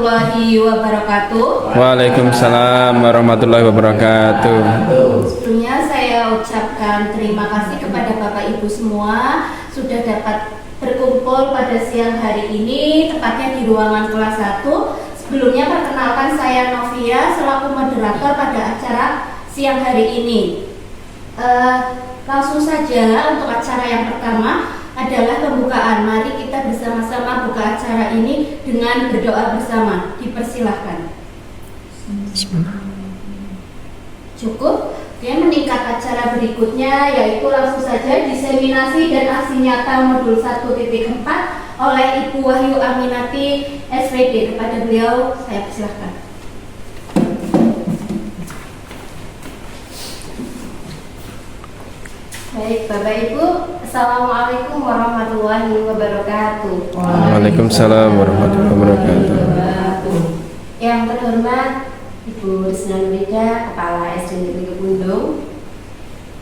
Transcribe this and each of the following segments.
warahmatullahi wabarakatuh. Waalaikumsalam warahmatullahi wabarakatuh. Sebelumnya saya ucapkan terima kasih kepada Bapak Ibu semua sudah dapat berkumpul pada siang hari ini, tepatnya di ruangan kelas 1. Sebelumnya perkenalkan saya Novia selaku moderator pada acara siang hari ini. Langsung saja untuk acara yang pertama adalah pembukaan. Mari kita bersama-sama buka acara ini dengan berdoa bersama. Dipersilahkan. Cukup. Oke, meningkat acara berikutnya yaitu langsung saja diseminasi dan aksi nyata modul 1.4 oleh Ibu Wahyu Aminati SPD. Kepada beliau saya persilahkan. Baik, Bapak Ibu, Assalamualaikum warahmatullahi wabarakatuh. Waalaikumsalam warahmatullahi wabarakatuh. Yang terhormat Ibu Risna Nurida, Kepala SD Negeri Kebundung.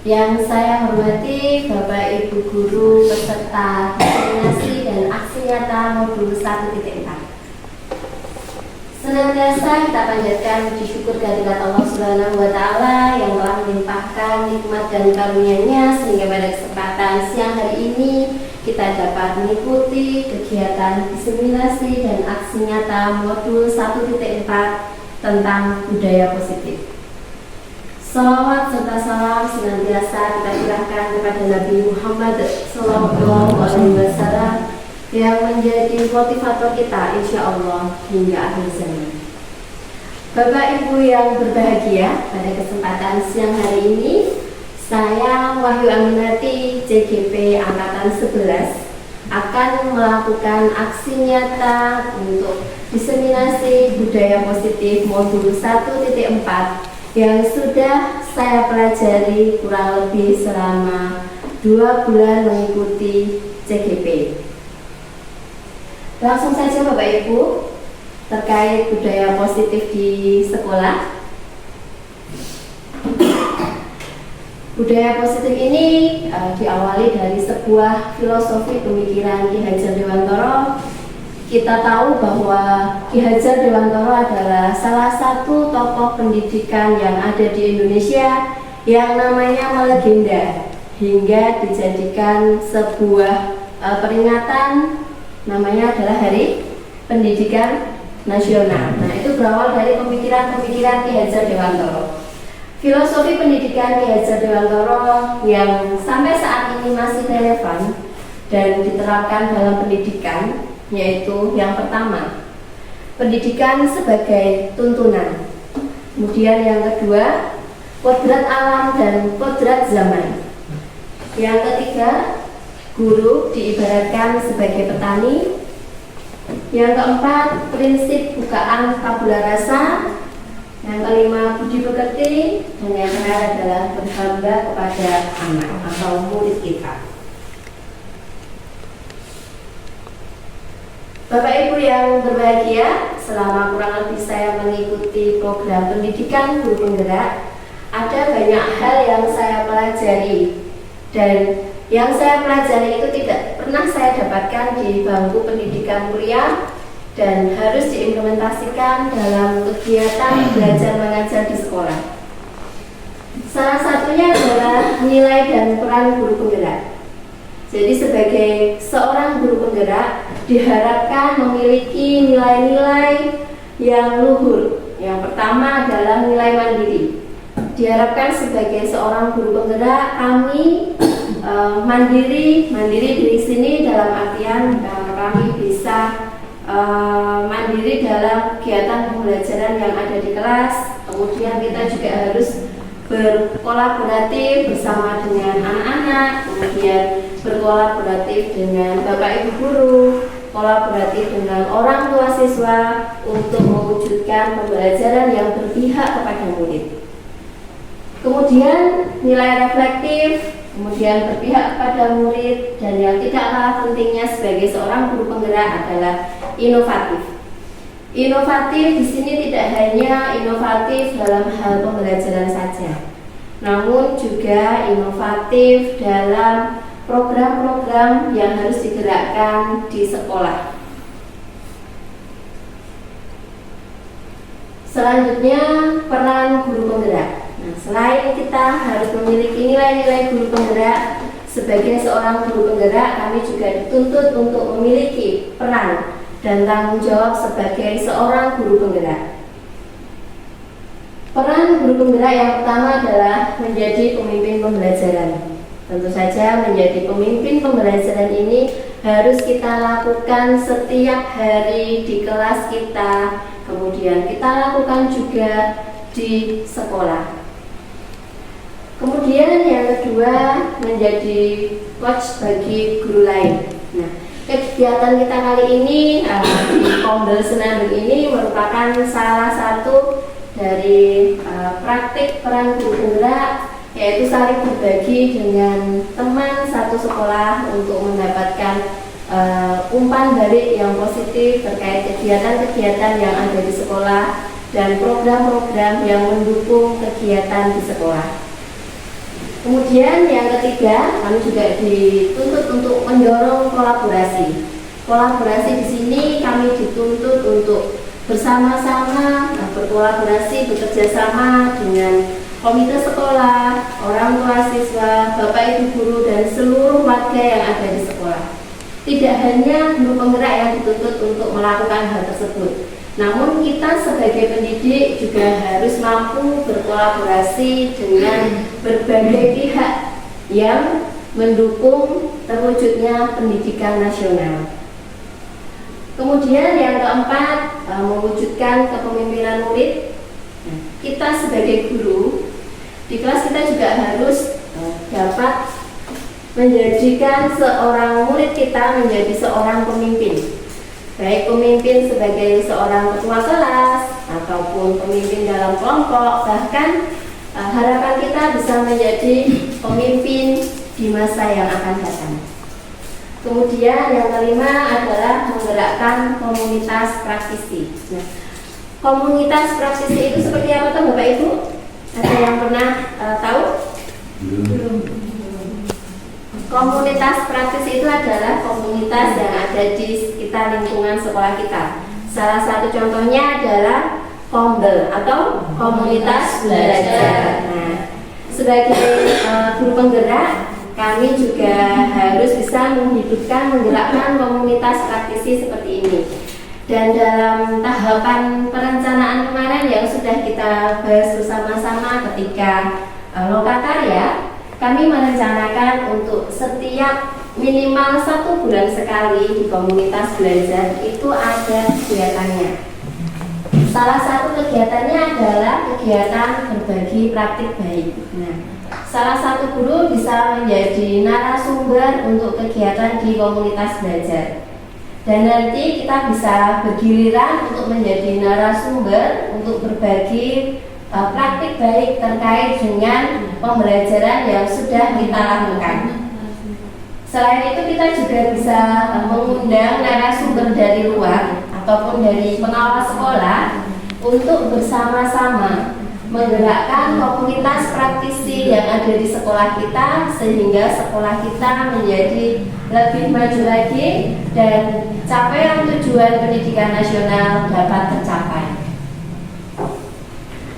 Yang saya hormati Bapak Ibu Guru peserta diseminasi dan aksi nyata modul 1.4. Senantiasa kita panjatkan puji syukur kehadirat Allah Subhanahu wa Ta'ala yang telah melimpahkan nikmat dan karunia-Nya sehingga pada kesempatan siang hari ini kita dapat mengikuti kegiatan diseminasi dan aksi nyata modul 1.4 tentang budaya positif. Salawat serta salam senantiasa kita curahkan kepada Nabi Muhammad SAW yang menjadi motivator kita insya Allah hingga akhir zaman. Bapak Ibu yang berbahagia, pada kesempatan siang hari ini saya Wahyu Aminati CGP Angkatan 11 akan melakukan aksi nyata untuk diseminasi budaya positif modul 1.4 yang sudah saya pelajari kurang lebih selama 2 bulan mengikuti CGP. Langsung saja Bapak Ibu, terkait budaya positif di sekolah. Budaya positif ini diawali dari sebuah filosofi pemikiran Ki Hajar Dewantoro. Kita tahu bahwa Ki Hajar Dewantoro adalah salah satu tokoh pendidikan yang ada di Indonesia yang namanya melegenda hingga dijadikan sebuah peringatan. Namanya adalah Hari Pendidikan Nasional. Nah, itu berawal dari pemikiran-pemikiran Ki Hajar Dewantoro. Filosofi pendidikan Ki Hajar Dewantoro yang sampai saat ini masih relevan dan diterapkan dalam pendidikan, yaitu yang pertama, pendidikan sebagai tuntunan. Kemudian yang kedua, kodrat alam dan kodrat zaman. Yang ketiga, guru diibaratkan sebagai petani. Yang keempat, prinsip bukaan tabula rasa. Yang kelima, budi pekerti. Dan yang terakhir adalah berhamba kepada anak atau murid kita. Bapak Ibu yang berbahagia, selama kurang lebih saya mengikuti program pendidikan guru penggerak, ada banyak hal yang saya pelajari. Dan yang saya pelajari itu tidak pernah saya dapatkan di bangku pendidikan kuliah dan harus diimplementasikan dalam kegiatan belajar mengajar di sekolah. Salah satunya adalah nilai dan peran guru penggerak. Jadi sebagai seorang guru penggerak diharapkan memiliki nilai-nilai yang luhur. Yang pertama adalah nilai mandiri. Diharapkan sebagai seorang guru penggerak kami mandiri di sini dalam artian kami bisa mandiri dalam kegiatan pembelajaran yang ada di kelas. Kemudian kita juga harus berkolaboratif bersama dengan anak-anak, kemudian berkolaboratif dengan Bapak Ibu guru, kolaboratif dengan orang tua siswa untuk mewujudkan pembelajaran yang berpihak kepada murid. Kemudian nilai reflektif, kemudian berpihak kepada murid, dan yang tidak kalah pentingnya sebagai seorang guru penggerak adalah inovatif. Inovatif di sini tidak hanya inovatif dalam hal pembelajaran saja, namun juga inovatif dalam program-program yang harus digerakkan di sekolah. Selanjutnya, peran guru penggerak. Nah, selain kita harus memiliki nilai-nilai guru penggerak, sebagai seorang guru penggerak, kami juga dituntut untuk memiliki peran dan tanggung jawab sebagai seorang guru penggerak. Peran guru penggerak yang pertama adalah menjadi pemimpin pembelajaran. Tentu saja menjadi pemimpin pembelajaran ini harus kita lakukan setiap hari di kelas kita, kemudian kita lakukan juga di sekolah. Kemudian yang kedua, menjadi coach bagi guru lain. Nah, kegiatan kita kali ini di Kombel Senandung ini merupakan salah satu dari praktik peran guru penggerak, yaitu saling berbagi dengan teman satu sekolah untuk mendapatkan umpan balik yang positif terkait kegiatan-kegiatan yang ada di sekolah dan program-program yang mendukung kegiatan di sekolah. Kemudian yang ketiga, kami juga dituntut untuk mendorong kolaborasi. Kolaborasi di sini kami dituntut untuk bersama-sama berkolaborasi, bekerja sama dengan komite sekolah, orang tua siswa, bapak ibu guru dan seluruh warga yang ada di sekolah. Tidak hanya guru penggerak yang dituntut untuk melakukan hal tersebut, namun kita sebagai pendidik juga harus mampu berkolaborasi dengan berbagai pihak yang mendukung terwujudnya pendidikan nasional. Kemudian yang keempat, mewujudkan kepemimpinan murid. Kita sebagai guru di kelas kita juga harus dapat menjadikan seorang murid kita menjadi seorang pemimpin. Baik pemimpin sebagai seorang ketua kelas ataupun pemimpin dalam kelompok, bahkan harapan kita bisa menjadi pemimpin di masa yang akan datang. Kemudian yang kelima adalah menggerakkan komunitas praktisi. Nah, komunitas praktisi itu seperti apa tuh Bapak Ibu? Ada yang pernah tahu? Belum. Komunitas praktisi itu adalah komunitas yang ada di sekitar lingkungan sekolah kita. Salah satu contohnya adalah Kombel atau komunitas belajar. Nah, sebagai guru penggerak, kami juga harus bisa menghidupkan, menggerakkan komunitas praktisi seperti ini. Dan dalam tahapan perencanaan kemarin yang sudah kita bahas bersama-sama ketika lokakarya, kami merencanakan untuk setiap minimal 1 bulan sekali di komunitas belajar itu ada kegiatannya. Salah satu kegiatannya adalah kegiatan berbagi praktik baik. Nah, salah satu guru bisa menjadi narasumber untuk kegiatan di komunitas belajar. Dan nanti kita bisa bergiliran untuk menjadi narasumber untuk berbagi praktik baik terkait dengan pembelajaran yang sudah kita lakukan. Selain itu kita juga bisa mengundang narasumber dari luar ataupun dari pengawas sekolah untuk bersama-sama menggerakkan komunitas praktisi yang ada di sekolah kita sehingga sekolah kita menjadi lebih maju lagi dan capaian tujuan pendidikan nasional dapat tercapai.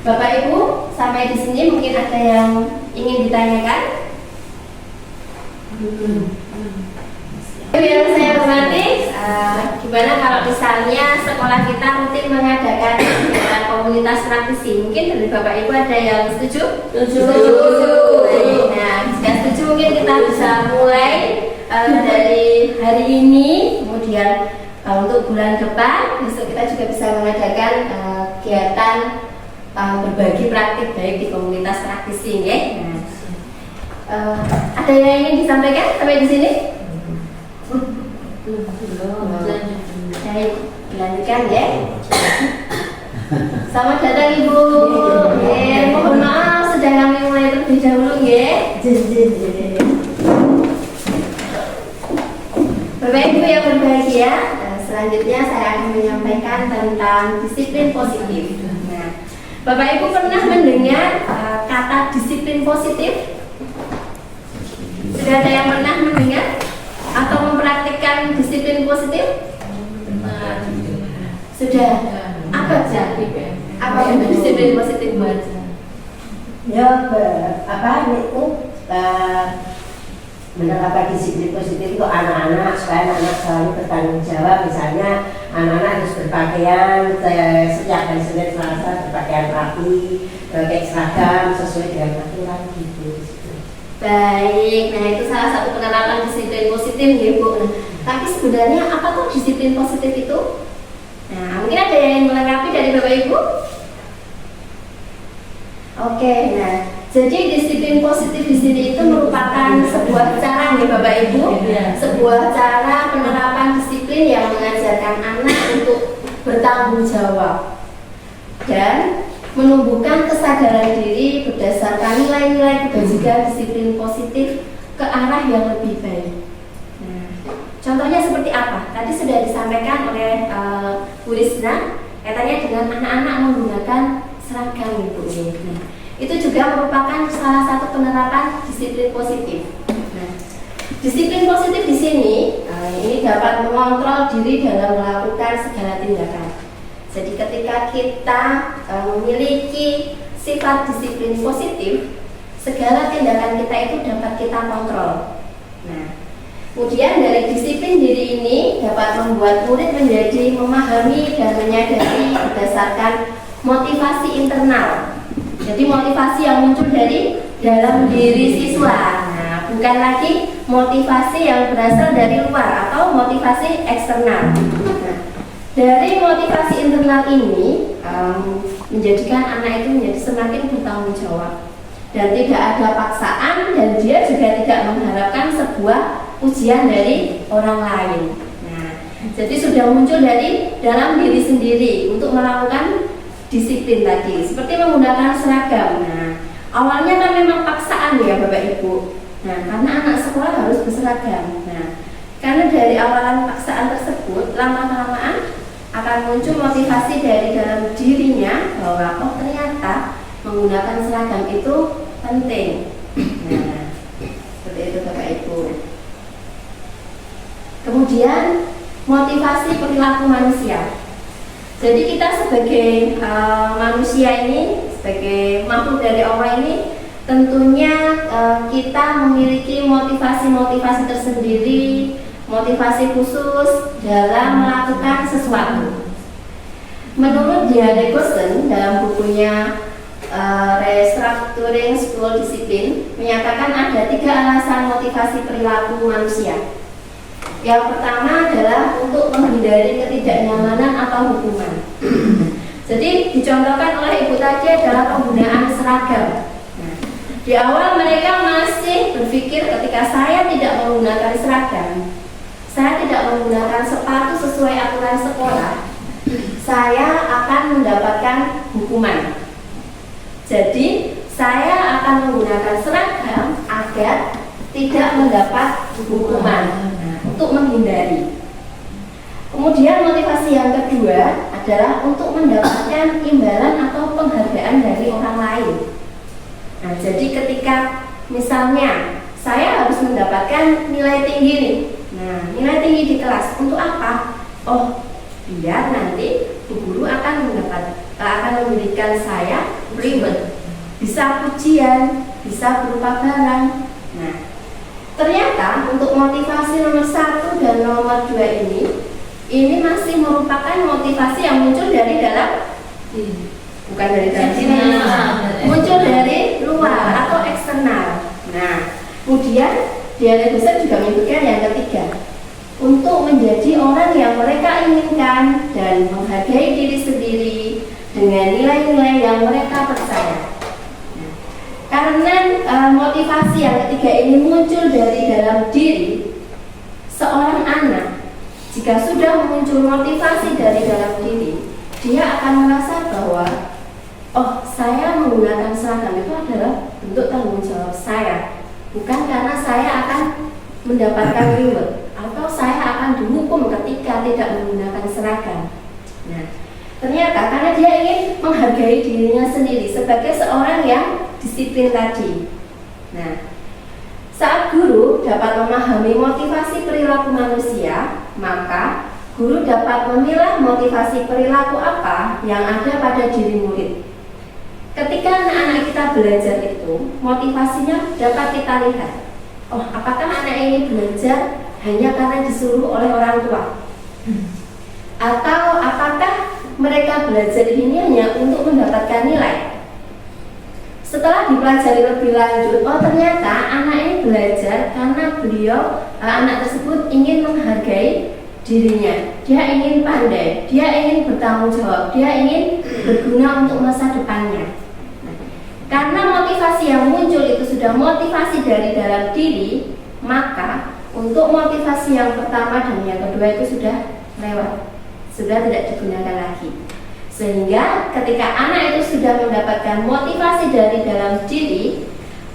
Bapak Ibu, sampai di sini mungkin ada yang ingin ditanyakan? Yang saya hormati, gimana kalau misalnya sekolah kita rutin mengadakan kegiatan komunitas praktisi? Mungkin dari Bapak Ibu ada yang setuju? Setuju. Nah, jika setuju mungkin kita bisa mulai dari hari ini, kemudian untuk bulan depan, besok kita juga bisa mengadakan kegiatan berbagi praktik baik di komunitas praktisi, ya. Ada yang ingin disampaikan sampai di sini? Baik, dilanjutkan ya. Selamat datang Ibu. Mohon maaf sudah kami mulai terlebih dahulu ya. Bapak Ibu yang berbahagia, selanjutnya saya akan menyampaikan tentang disiplin positif. Nah, Bapak Ibu pernah mendengar kata disiplin positif? Sudah ada yang pernah mendengar atau mempraktikkan disiplin positif? Sudah. Apa disiplin positif baca. Ya, itu menerapkan disiplin positif itu anak-anak supaya anak-anak selalu bertanggung jawab. Misalnya anak-anak harus berpakaian setiap hari Senin Selasa berpakaian rapi, pakai seragam sesuai dengan aturan gitu. Baik, nah itu salah satu penerapan disiplin positif ya Bu. Nah, tapi sebenarnya apa tuh disiplin positif itu? Nah, mungkin ada yang melengkapi dari Bapak Ibu? Oke, nah jadi disiplin positif di sini itu merupakan sebuah cara nih Bapak Ibu, sebuah cara penerapan disiplin yang mengajarkan anak untuk bertanggung jawab dan menumbuhkan kesadaran diri berdasarkan nilai-nilai kebajikan disiplin positif ke arah yang lebih baik. Nah, contohnya seperti apa? Tadi sudah disampaikan oleh Bu Risna, katanya dengan anak-anak menggunakan seragam Ibu. Nah, itu juga merupakan salah satu penerapan disiplin positif. Nah, disiplin positif di sini ini dapat mengontrol diri dalam melakukan segala tindakan. Jadi ketika kita memiliki sifat disiplin positif, segala tindakan kita itu dapat kita kontrol. Nah, kemudian dari disiplin diri ini dapat membuat murid menjadi memahami dan menyadari berdasarkan motivasi internal. Jadi motivasi yang muncul dari dalam diri siswa. Nah, bukan lagi motivasi yang berasal dari luar atau motivasi eksternal. Nah, dari motivasi internal ini menjadikan anak itu menjadi semakin bertanggung jawab dan tidak ada paksaan, dan dia juga tidak mengharapkan sebuah ujian dari orang lain. Nah, jadi sudah muncul dari dalam diri sendiri untuk melakukan disiplin tadi, seperti menggunakan seragam. Nah, awalnya kan memang paksaan ya Bapak Ibu. Nah, karena anak sekolah harus berseragam. Nah, karena dari awalan paksaan tersebut, lama-kelamaan akan muncul motivasi dari dalam dirinya bahwa oh ternyata menggunakan seragam itu penting. Nah, seperti itu Bapak Ibu. Kemudian motivasi perilaku manusia. Jadi kita sebagai manusia ini, sebagai makhluk dari Allah ini, tentunya kita memiliki motivasi-motivasi tersendiri, motivasi khusus dalam melakukan sesuatu. Menurut Diane Gosden dalam bukunya Restructuring School Discipline menyatakan ada 3 alasan motivasi perilaku manusia. Yang pertama adalah untuk menghindari ketidaknyamanan atau hukuman. Jadi dicontohkan oleh Ibu tadi adalah penggunaan seragam. Nah, di awal mereka masih berpikir ketika saya tidak menggunakan seragam, saya tidak menggunakan sepatu sesuai aturan sekolah, saya akan mendapatkan hukuman. Jadi saya akan menggunakan seragam agar tidak mendapat hukuman. Untuk menghindari. Kemudian motivasi yang kedua adalah untuk mendapatkan imbalan atau penghargaan dari orang lain. Nah, jadi ketika misalnya saya harus mendapatkan nilai tinggi nih. Nah, nilai tinggi di kelas untuk apa? Oh, biar nanti Bu Guru akan memberikan saya reward. Bisa pujian, bisa berupa barang. Nah, ternyata untuk motivasi nomor 1 dan nomor 2 ini masih merupakan motivasi yang muncul dari dalam, bukan dari dalam sini, muncul dari luar atau eksternal. Nah, kemudian Diane Gosden juga menyebutkan yang ketiga, untuk menjadi orang yang mereka inginkan dan menghargai diri sendiri dengan nilai-nilai yang mereka percaya. Karena motivasi yang ketiga ini muncul dari dalam diri seorang anak, jika sudah muncul motivasi dari dalam diri, dia akan merasa bahwa oh, saya menggunakan seragam itu adalah bentuk tanggung jawab saya, bukan karena saya akan mendapatkan reward atau saya akan dihukum ketika tidak menggunakan seragam. Nah, ternyata karena dia ingin menghargai dirinya sendiri sebagai seorang yang disiplin tadi. Nah, saat guru dapat memahami motivasi perilaku manusia, maka guru dapat memilah motivasi perilaku apa yang ada pada diri murid. Ketika anak-anak kita belajar itu, motivasinya dapat kita lihat. Oh, apakah anak ini belajar hanya karena disuruh oleh orang tua? Atau apakah mereka belajar ini hanya untuk mendapatkan nilai? Setelah dipelajari lebih lanjut, oh ternyata anak ini belajar karena anak tersebut ingin menghargai dirinya. Dia ingin pandai, dia ingin bertanggung jawab, dia ingin berguna untuk masa depannya. Karena motivasi yang muncul itu sudah motivasi dari dalam diri, maka untuk motivasi yang pertama dan yang kedua itu sudah lewat, sudah tidak digunakan lagi. Sehingga ketika anak itu sudah mendapatkan motivasi dari dalam diri,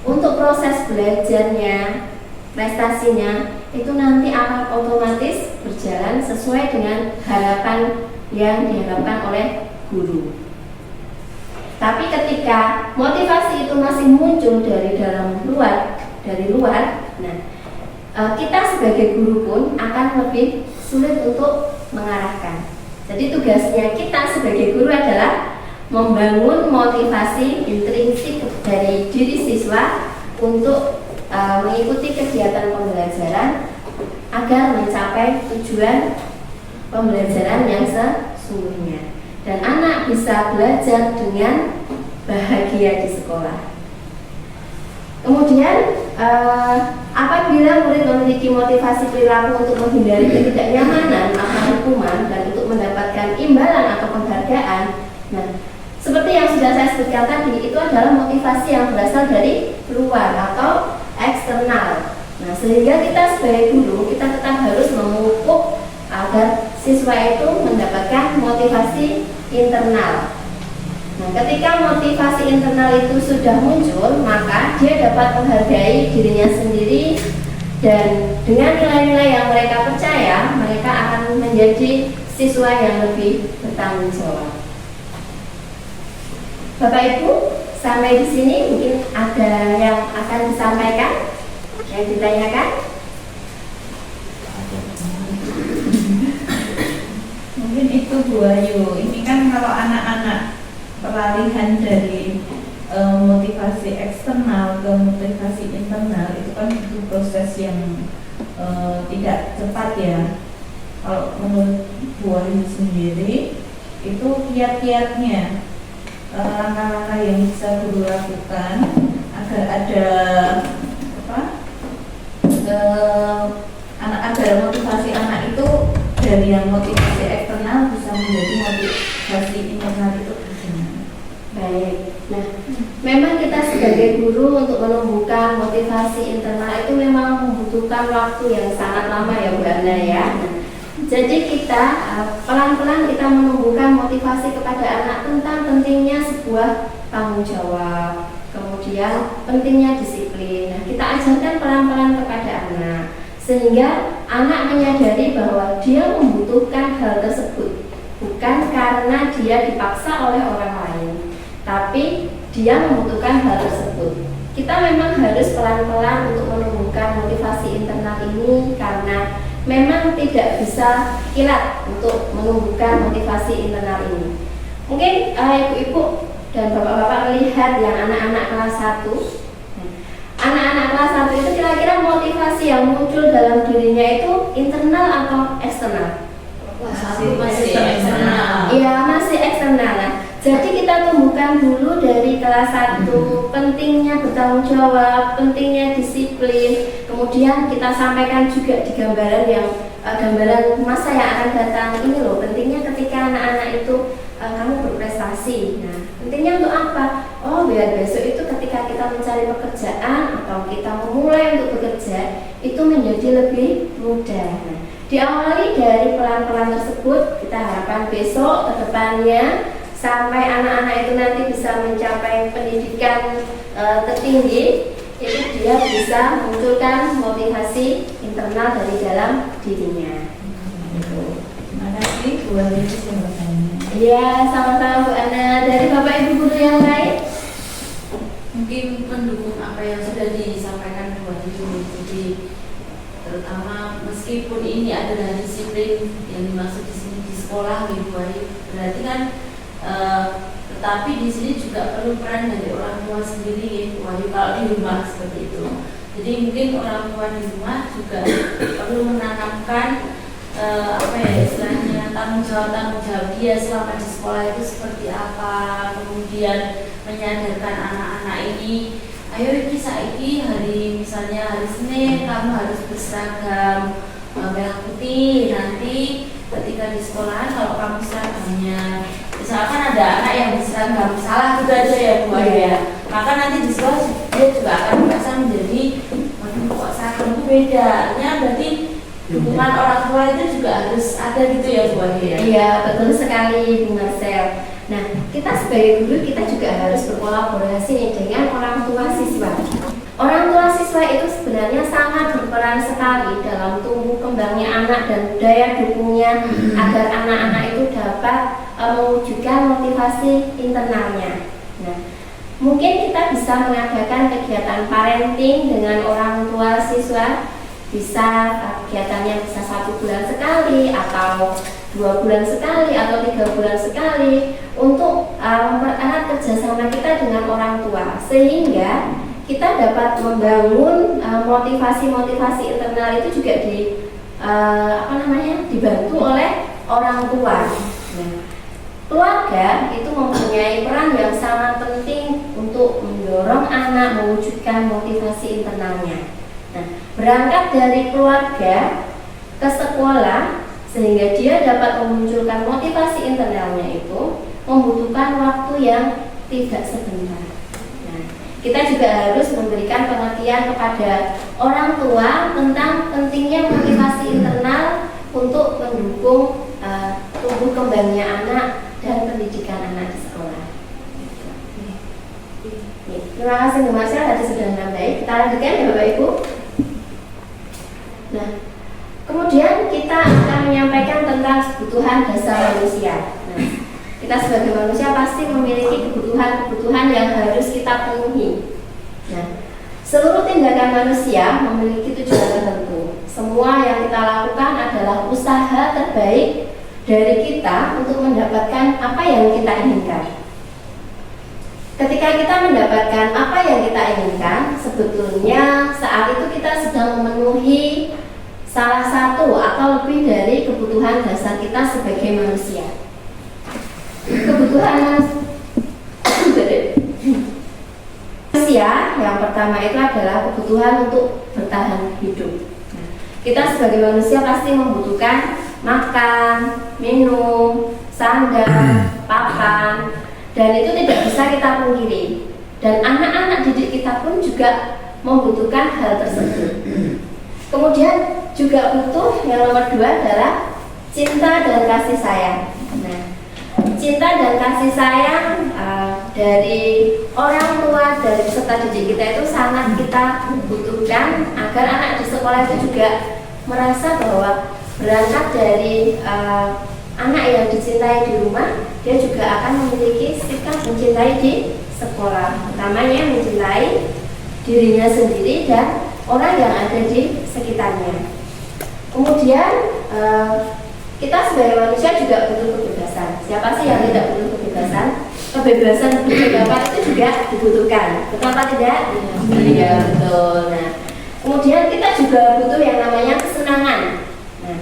untuk proses belajarnya, prestasinya itu nanti akan otomatis berjalan sesuai dengan harapan yang diharapkan oleh guru. Tapi ketika motivasi itu masih muncul dari luar, nah kita sebagai guru pun akan lebih sulit untuk mengarahkan. Jadi tugasnya kita sebagai guru adalah membangun motivasi intrinsik dari diri siswa untuk mengikuti kegiatan pembelajaran agar mencapai tujuan pembelajaran yang sesungguhnya. Dan anak bisa belajar dengan bahagia di sekolah. Kemudian apabila murid memiliki motivasi perilaku untuk menghindari ketidaknyamanan atau hukuman dan untuk mendapatkan imbalan atau penghargaan, nah seperti yang sudah saya sebutkan tadi, itu adalah motivasi yang berasal dari luar atau eksternal. Nah sehingga kita sebagai guru kita tetap harus memupuk agar siswa itu mendapatkan motivasi internal. Nah, ketika motivasi internal itu sudah muncul, maka dia dapat menghargai dirinya sendiri dan dengan nilai-nilai yang mereka percaya, mereka akan menjadi siswa yang lebih bertanggung jawab. Bapak Ibu, sampai di sini mungkin ada yang akan disampaikan, yang ditanyakan. Mungkin itu Bu Ayu. Ini kan kalau anak-anak peralihan dari motivasi eksternal ke motivasi internal itu kan butuh proses yang tidak cepat ya. Kalau menurut Bu Ayu sendiri itu kiat-kiatnya, langkah-langkah yang bisa guru lakukan agar ada agar motivasi anak itu dari yang motivasi eksternal bisa menjadi motivasi internal itu bagaimana? Baik, nah memang kita sebagai guru untuk menumbuhkan motivasi internal itu memang membutuhkan waktu yang sangat lama ya Bu Ana ya. Jadi kita pelan-pelan kita menumbuhkan motivasi kepada anak tentang pentingnya sebuah tanggung jawab, kemudian pentingnya disiplin. Nah, kita ajarkan pelan-pelan kepada anak sehingga anak menyadari bahwa dia membutuhkan hal tersebut bukan karena dia dipaksa oleh orang lain, tapi dia membutuhkan hal tersebut. Kita memang harus pelan-pelan untuk menumbuhkan motivasi internal ini karena memang tidak bisa kilat untuk menumbuhkan motivasi internal ini. Mungkin ibu-ibu dan bapak-bapak melihat yang anak-anak kelas 1. Anak-anak kelas 1 itu kira-kira motivasi yang muncul dalam dirinya itu internal atau eksternal? Masih eksternal. Iya, masih eksternal. Nah, jadi kita tumbuhkan dulu dari kelas 1 pentingnya bertanggung jawab, pentingnya disiplin. Kemudian kita sampaikan juga di gambaran yang gambaran masa yang akan datang ini loh, pentingnya ketika anak-anak itu kamu berprestasi. Nah, pentingnya untuk apa? Oh, biar besok itu ketika kita mencari pekerjaan atau kita memulai untuk bekerja itu menjadi lebih mudah. Nah, diawali dari pelan-pelan tersebut, kita harapkan besok ke depannya sampai anak-anak itu nanti bisa mencapai pendidikan tertinggi, itu dia bisa munculkan motivasi internal dari dalam dirinya. Terima kasih Bu Ayu jawabannya. Iya, sama-sama Bu Ana. Dari Bapak Ibu guru yang lain? Mungkin mendukung apa yang sudah disampaikan Bu Ayu. Jadi terutama meskipun ini adalah disiplin yang dimaksud di sini di sekolah Ibu Ayu, berarti kan tetapi di sini juga perlu peran dari orang tua sendiri Ibu Ayu kalau di rumah seperti itu. Jadi mungkin orang tua di rumah juga perlu menanamkan apa ya istilahnya tanggung jawab dia selama di sekolah itu seperti apa, kemudian menyadarkan anak-anak ini, ayo ini saiki hari misalnya hari Senin kamu harus berseragam merah putih, nanti ketika di sekolahan kalau kamu seragamnya misalkan ada anak yang berseragam salah gitu aja ya Bu Ayu ya, maka nanti di sekolah dia juga akan merasa menjadi kok seragam itu beda, berarti dukungan orang tua itu juga harus ada gitu ya Bu Ayu ya? Iya, betul sekali Bu Marcel. Nah, kita sebagai guru kita juga harus berkolaborasi nih dengan orang tua siswa. Orang tua siswa itu sebenarnya sangat berperan sekali dalam tumbuh kembangnya anak dan daya dukungnya agar anak-anak itu dapat mewujudkan motivasi internalnya. Nah, mungkin kita bisa mengadakan kegiatan parenting dengan orang tua siswa. Bisa kegiatannya bisa 1 bulan sekali atau 2 bulan sekali atau 3 bulan sekali untuk mempererat kerjasama kita dengan orang tua sehingga kita dapat membangun motivasi-motivasi internal itu juga dibantu oleh orang tua. Nah, keluarga itu mempunyai peran yang sangat penting untuk mendorong anak mewujudkan motivasi internalnya. Nah, berangkat dari keluarga ke sekolah sehingga dia dapat memunculkan motivasi internalnya itu membutuhkan waktu yang tidak sebentar. Nah, kita juga harus memberikan pengertian kepada orang tua tentang pentingnya motivasi internal untuk mendukung tumbuh kembangnya anak dan pendidikan anak di sekolah. Terima kasih Bu Marcel, tadi sudah nambahin. Kita lanjutkan ya Bapak Ibu. Nah, kemudian kita akan menyampaikan tentang kebutuhan dasar manusia. Nah, kita sebagai manusia pasti memiliki kebutuhan-kebutuhan yang harus kita penuhi. Nah, seluruh tindakan manusia memiliki tujuan tertentu. Semua yang kita lakukan adalah usaha terbaik dari kita untuk mendapatkan apa yang kita inginkan. Ketika kita mendapatkan apa yang kita inginkan, sebetulnya saat itu kita sedang memenuhi salah satu atau lebih dari kebutuhan dasar kita sebagai manusia. Kebutuhan manusia yang pertama itu adalah kebutuhan untuk bertahan hidup. Kita sebagai manusia pasti membutuhkan makan, minum, sandang, papan, dan itu tidak bisa kita pungkiri. Dan anak-anak didik kita pun juga membutuhkan hal tersebut. Kemudian juga butuh yang nomor 2 adalah cinta dan kasih sayang. Nah, cinta dan kasih sayang dari orang tua dan peserta didik kita itu sangat kita butuhkan agar anak di sekolah itu juga merasa bahwa berangkat dari anak yang dicintai di rumah, dia juga akan memiliki sikap mencintai di sekolah, utamanya mencintai dirinya sendiri dan orang yang ada di sekitarnya. Kemudian kita sebagai manusia juga butuh kebebasan. Siapa sih yang tidak butuh kebebasan? Kebebasan berpendapat itu juga dibutuhkan. Betul apa tidak? Iya, betul. Nah, kemudian kita juga butuh yang namanya kesenangan. Nah,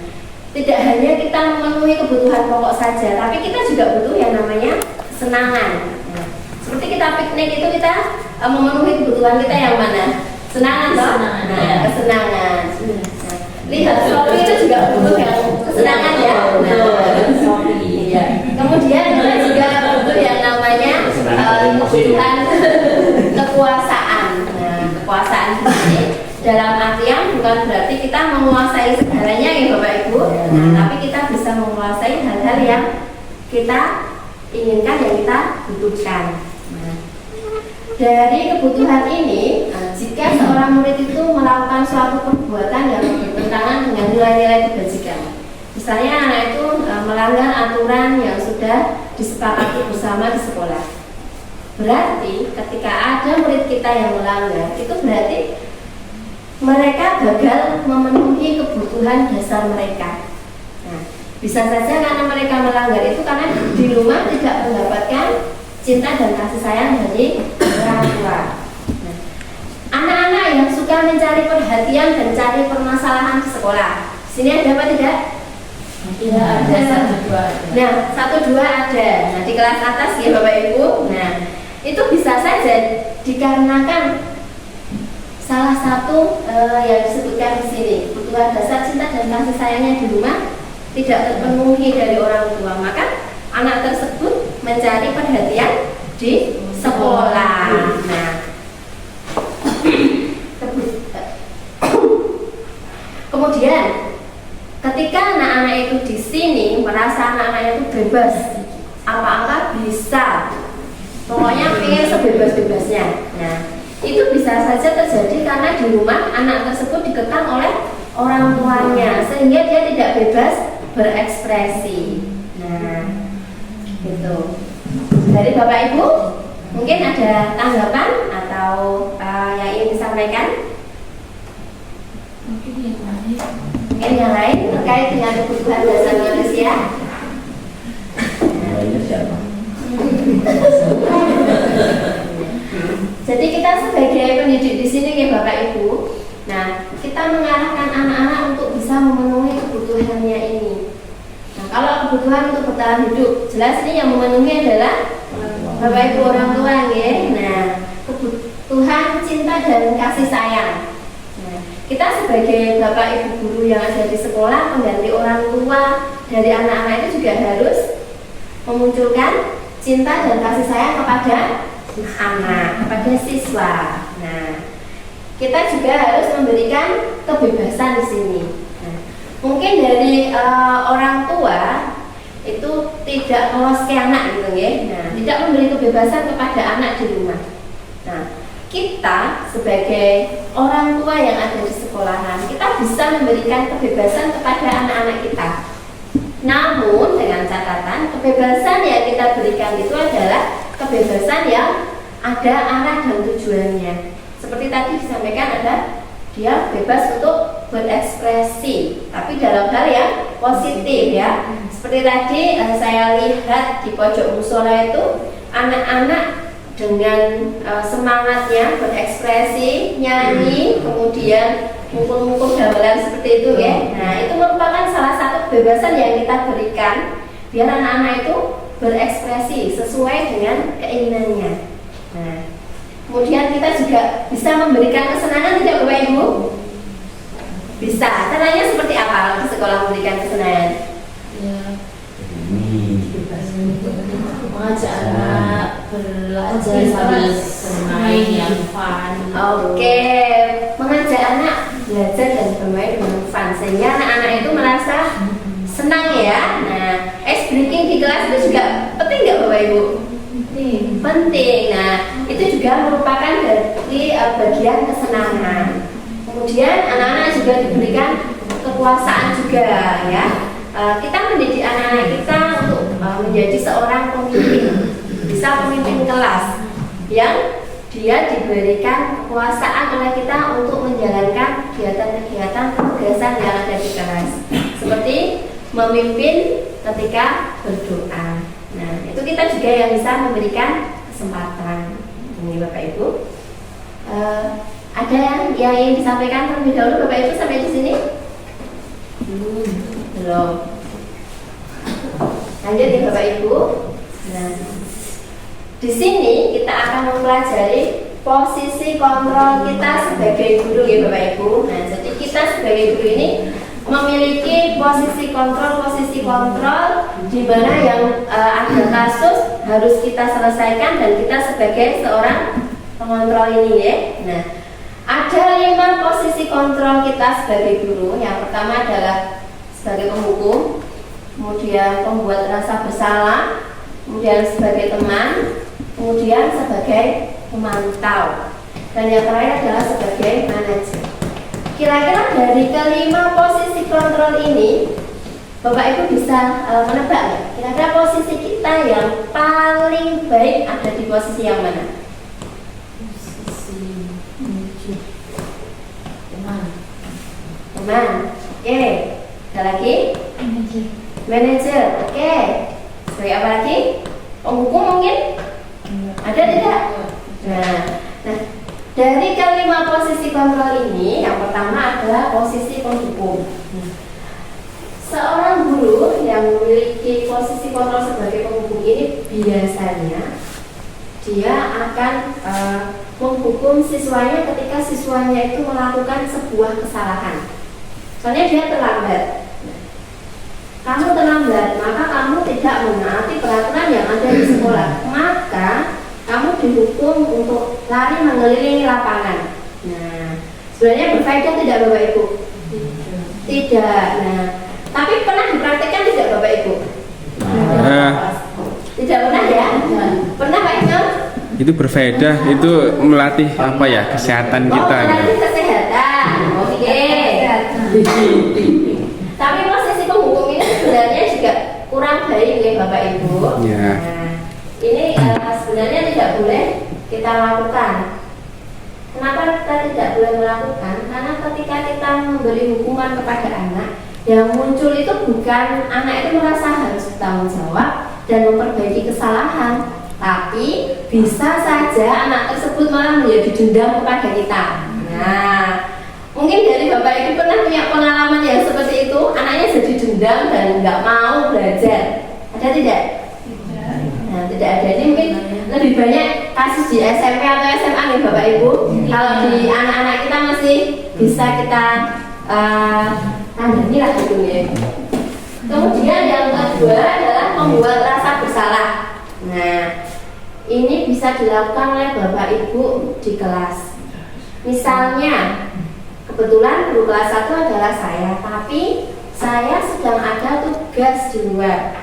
tidak hanya kita memenuhi kebutuhan pokok saja, tapi kita juga butuh yang namanya kesenangan. Nah, seperti kita piknik itu kita memenuhi kebutuhan kita yang mana? Kesenangan toh? Nah, kesenangan. Nah, lihat Shopee itu juga butuh yang kesenangan ya. Shopee. Iya. Kemudian kita juga butuh yang namanya kebutuhan kekuasaan. Nah, kekuasaan ini dalam artian bukan berarti kita menguasai segalanya ya Bapak Ibu, tapi kita bisa menguasai hal-hal yang kita inginkan, yang kita butuhkan. Nah, dari kebutuhan ini, jika seorang murid itu melakukan suatu perbuatan yang bertentangan dengan nilai-nilai kebajikan, misalnya anak itu melanggar aturan yang sudah disepakati bersama di sekolah, berarti ketika ada murid kita yang melanggar, itu berarti mereka gagal memenuhi kebutuhan dasar mereka. Nah, bisa saja karena mereka melanggar itu karena di rumah tidak mendapatkan cinta dan kasih sayang dari orang tua. Nah, anak-anak yang suka mencari perhatian dan cari permasalahan di sekolah, sini ada apa tidak? Tidak ada, satu dua ada. Nah, 1, 2 ada. Nah, di kelas atas ya Bapak Ibu. Nah, itu bisa saja dikarenakan salah satu yang disebutkan di sini, kebutuhan dasar cinta dan kasih sayangnya di rumah tidak terpenuhi dari orang tua, maka anak tersebut mencari perhatian di sekolah. Nah, kemudian ketika anak-anak itu di sini merasa anak-anak itu bebas, apa-apa bisa, pokoknya pengen sebebas-bebasnya. Nah, itu bisa saja terjadi karena di rumah anak tersebut dikekang oleh orang tuanya sehingga dia tidak bebas berekspresi. Nah, gitu. Dari Bapak Ibu mungkin ada tanggapan atau yang ingin disampaikan? Mungkin yang lain terkait dengan kebutuhan dasar manusia. Jadi kita sebagai pendidik di sini ya Bapak Ibu, nah kita mengarahkan anak-anak untuk bisa memenuhi kebutuhannya ini. Nah kalau kebutuhan untuk bertahan hidup, jelas ini yang memenuhi adalah Bapak Ibu orang tua ya. Nah kebutuhan cinta dan kasih sayang. Nah kita sebagai Bapak Ibu guru yang ada di sekolah, pengganti orang tua dari anak-anak itu juga harus memunculkan cinta dan kasih sayang kepada anak, kepada siswa. Nah, kita juga harus memberikan kebebasan di sini. Nah, mungkin dari orang tua itu tidak meloske anak gitu ya. Nah, tidak memberi kebebasan kepada anak di rumah. Nah, kita sebagai orang tua yang ada di sekolahan, kita bisa memberikan kebebasan kepada anak-anak kita. Namun dengan catatan kebebasan yang kita berikan itu adalah kebebasan yang ada arah dan tujuannya. Seperti tadi disampaikan ada dia bebas untuk berekspresi, tapi dalam hal yang positif ya. Seperti tadi saya lihat di pojok musola itu anak-anak dengan semangatnya berekspresi, nyanyi, kemudian mukul-mukul gamelan seperti itu ya. Nah itu merupakan salah satu kebebasan yang kita berikan biar anak-anak itu berekspresi sesuai dengan keinginannya. Nah, kemudian kita juga bisa memberikan kesenangan tidak Bapak Ibu? Bisa. Caranya seperti apa di sekolah memberikan kesenangan? Ya, mengajak anak belajar sambil bermain yang fun. Oke, mengajak anak belajar dan bermain dengan fun sehingga anak-anak itu merasa senang ya. Nah, ice breaking di kelas itu juga penting nggak Bapak Ibu? Penting. Nah, itu juga merupakan dari bagian kesenangan. Kemudian anak-anak juga diberikan kekuasaan juga ya. Kita mendidik anak-anak kita untuk menjadi seorang pemimpin, bisa pemimpin kelas yang dia diberikan kekuasaan oleh kita untuk menjalankan kegiatan-kegiatan tugasan yang ada di kelas, seperti memimpin ketika berdoa. Nah, itu kita juga yang bisa memberikan kesempatan. Ini Bapak Ibu, ada yang ingin disampaikan terlebih dahulu Bapak Ibu sampai di sini? Belum. Lanjut ya Bapak Ibu. Nah, di sini kita akan mempelajari posisi kontrol kita sebagai guru ya Bapak Ibu. Nah, jadi kita sebagai guru ini memiliki posisi kontrol di mana yang ada kasus harus kita selesaikan dan kita sebagai seorang pengontrol ini ya. Nah, ada 5 posisi kontrol kita sebagai guru. Yang pertama adalah sebagai penghukum, kemudian pembuat rasa bersalah, kemudian sebagai teman, kemudian sebagai pemantau, dan yang terakhir adalah sebagai manajer. Kira-kira dari kelima posisi kontrol ini, Bapak Ibu bisa menebak ya? Kira-kira posisi kita yang paling baik ada di posisi yang mana? Posisi menuju teman. teman. Oke. Ada lagi? Manajer. Oke. Sebagai apa lagi? Penghukum mungkin? Ada tidak? Nah, dari kelima posisi kontrol ini, yang pertama adalah posisi penghukum. Seorang guru yang memiliki posisi kontrol sebagai penghukum ini biasanya dia akan menghukum siswanya ketika siswanya itu melakukan sebuah kesalahan. Soalnya dia terlambat. Kamu terlambat, maka kamu tidak menaati peraturan yang ada di sekolah. Maka kamu dihukum untuk lari mengelilingi lapangan. Nah, sebenarnya berfaedah tidak Bapak Ibu? Tidak. Nah, tapi pernah dipraktikkan tidak Bapak Ibu? Tidak pernah ya? Pernah Pak Iqbal? Itu berfaedah, itu melatih apa ya, kesehatan kita. Melatih kesehatan. Oke. Tapi posisi penghukum ini sebenarnya juga kurang baik ya Bapak Ibu. Ya. Nah, ini sebenarnya tidak boleh kita lakukan. Kenapa kita tidak boleh melakukan? Karena ketika kita memberi hukuman kepada anak, yang muncul itu bukan anak itu merasa harus bertanggung jawab dan memperbaiki kesalahan, tapi bisa saja anak tersebut malah menjadi dendam kepada kita. Nah, mungkin dari Bapak Ibu pernah punya pengalaman yang seperti itu, anaknya jadi dendam dan nggak mau belajar. Ada tidak? Nah, tidak ada. Ini mungkin lebih banyak kasus di SMP atau SMA nih Bapak Ibu. Kalau di anak-anak kita masih bisa kita tandani lah gitu ya. Kemudian yang kedua adalah membuat rasa bersalah. Nah, ini bisa dilakukan oleh Bapak Ibu di kelas. Misalnya, kebetulan guru kelas 1 adalah saya, tapi saya sedang ada tugas di luar.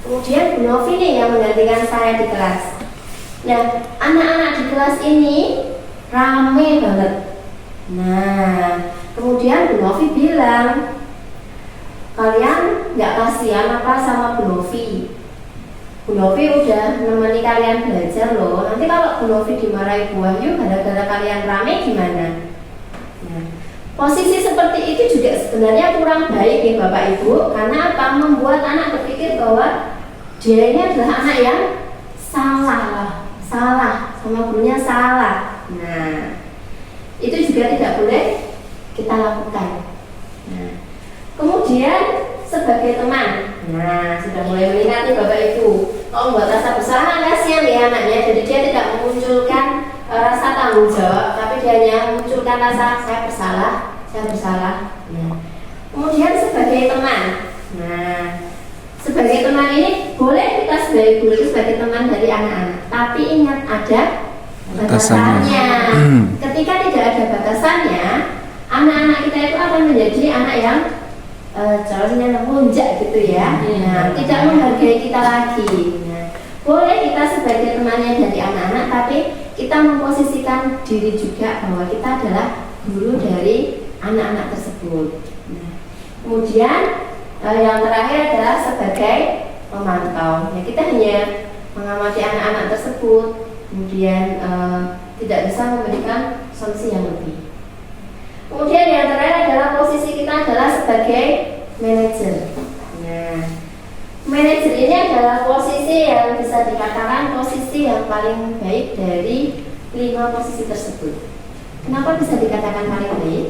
Kemudian Bu Novi nih yang menggantikan saya di kelas. Nah, anak-anak di kelas ini rame banget. Nah, kemudian Bu Novi bilang, kalian nggak kasihan apa sama Bu Novi? Bu Novi udah menemani kalian belajar loh. Nanti kalau Bu Novi dimarahi Bu Wahyu gara-gara kalian rame gimana? Nah, posisi seperti itu juga sebenarnya kurang baik ya Bapak Ibu. Karena apa? Membuat anak berpikir bahwa dia ini adalah anak yang salah sama gurunya salah. Nah, itu juga tidak boleh kita lakukan. Nah, kemudian sebagai teman, nah sudah mulai meningkat nih Bapak Ibu. Kalau membuat rasa bersalah kasihan ya anaknya, jadi dia tidak memunculkan rasa tanggung jawab, tapi dia hanya memunculkan rasa saya bersalah. Nah, kemudian sebagai teman, nah sebagai teman ini boleh kita sebagai guru itu sebagai teman dari anak-anak, tapi ingat ada batasannya. Ketika tidak ada batasannya, anak-anak kita itu akan menjadi anak yang calonnya melunjak gitu ya. Nah, tidak menghargai kita lagi. Nah, boleh kita sebagai temannya dari anak-anak, tapi kita memposisikan diri juga bahwa kita adalah guru dari anak-anak tersebut. Nah, kemudian yang terakhir adalah sebagai pemantau. Ya, kita hanya mengamati anak-anak tersebut, kemudian tidak bisa memberikan solusi yang lebih. Kemudian yang terakhir adalah posisi kita adalah sebagai manajer. Nah, manajer ini adalah posisi yang bisa dikatakan posisi yang paling baik dari 5 posisi tersebut. Kenapa bisa dikatakan paling baik?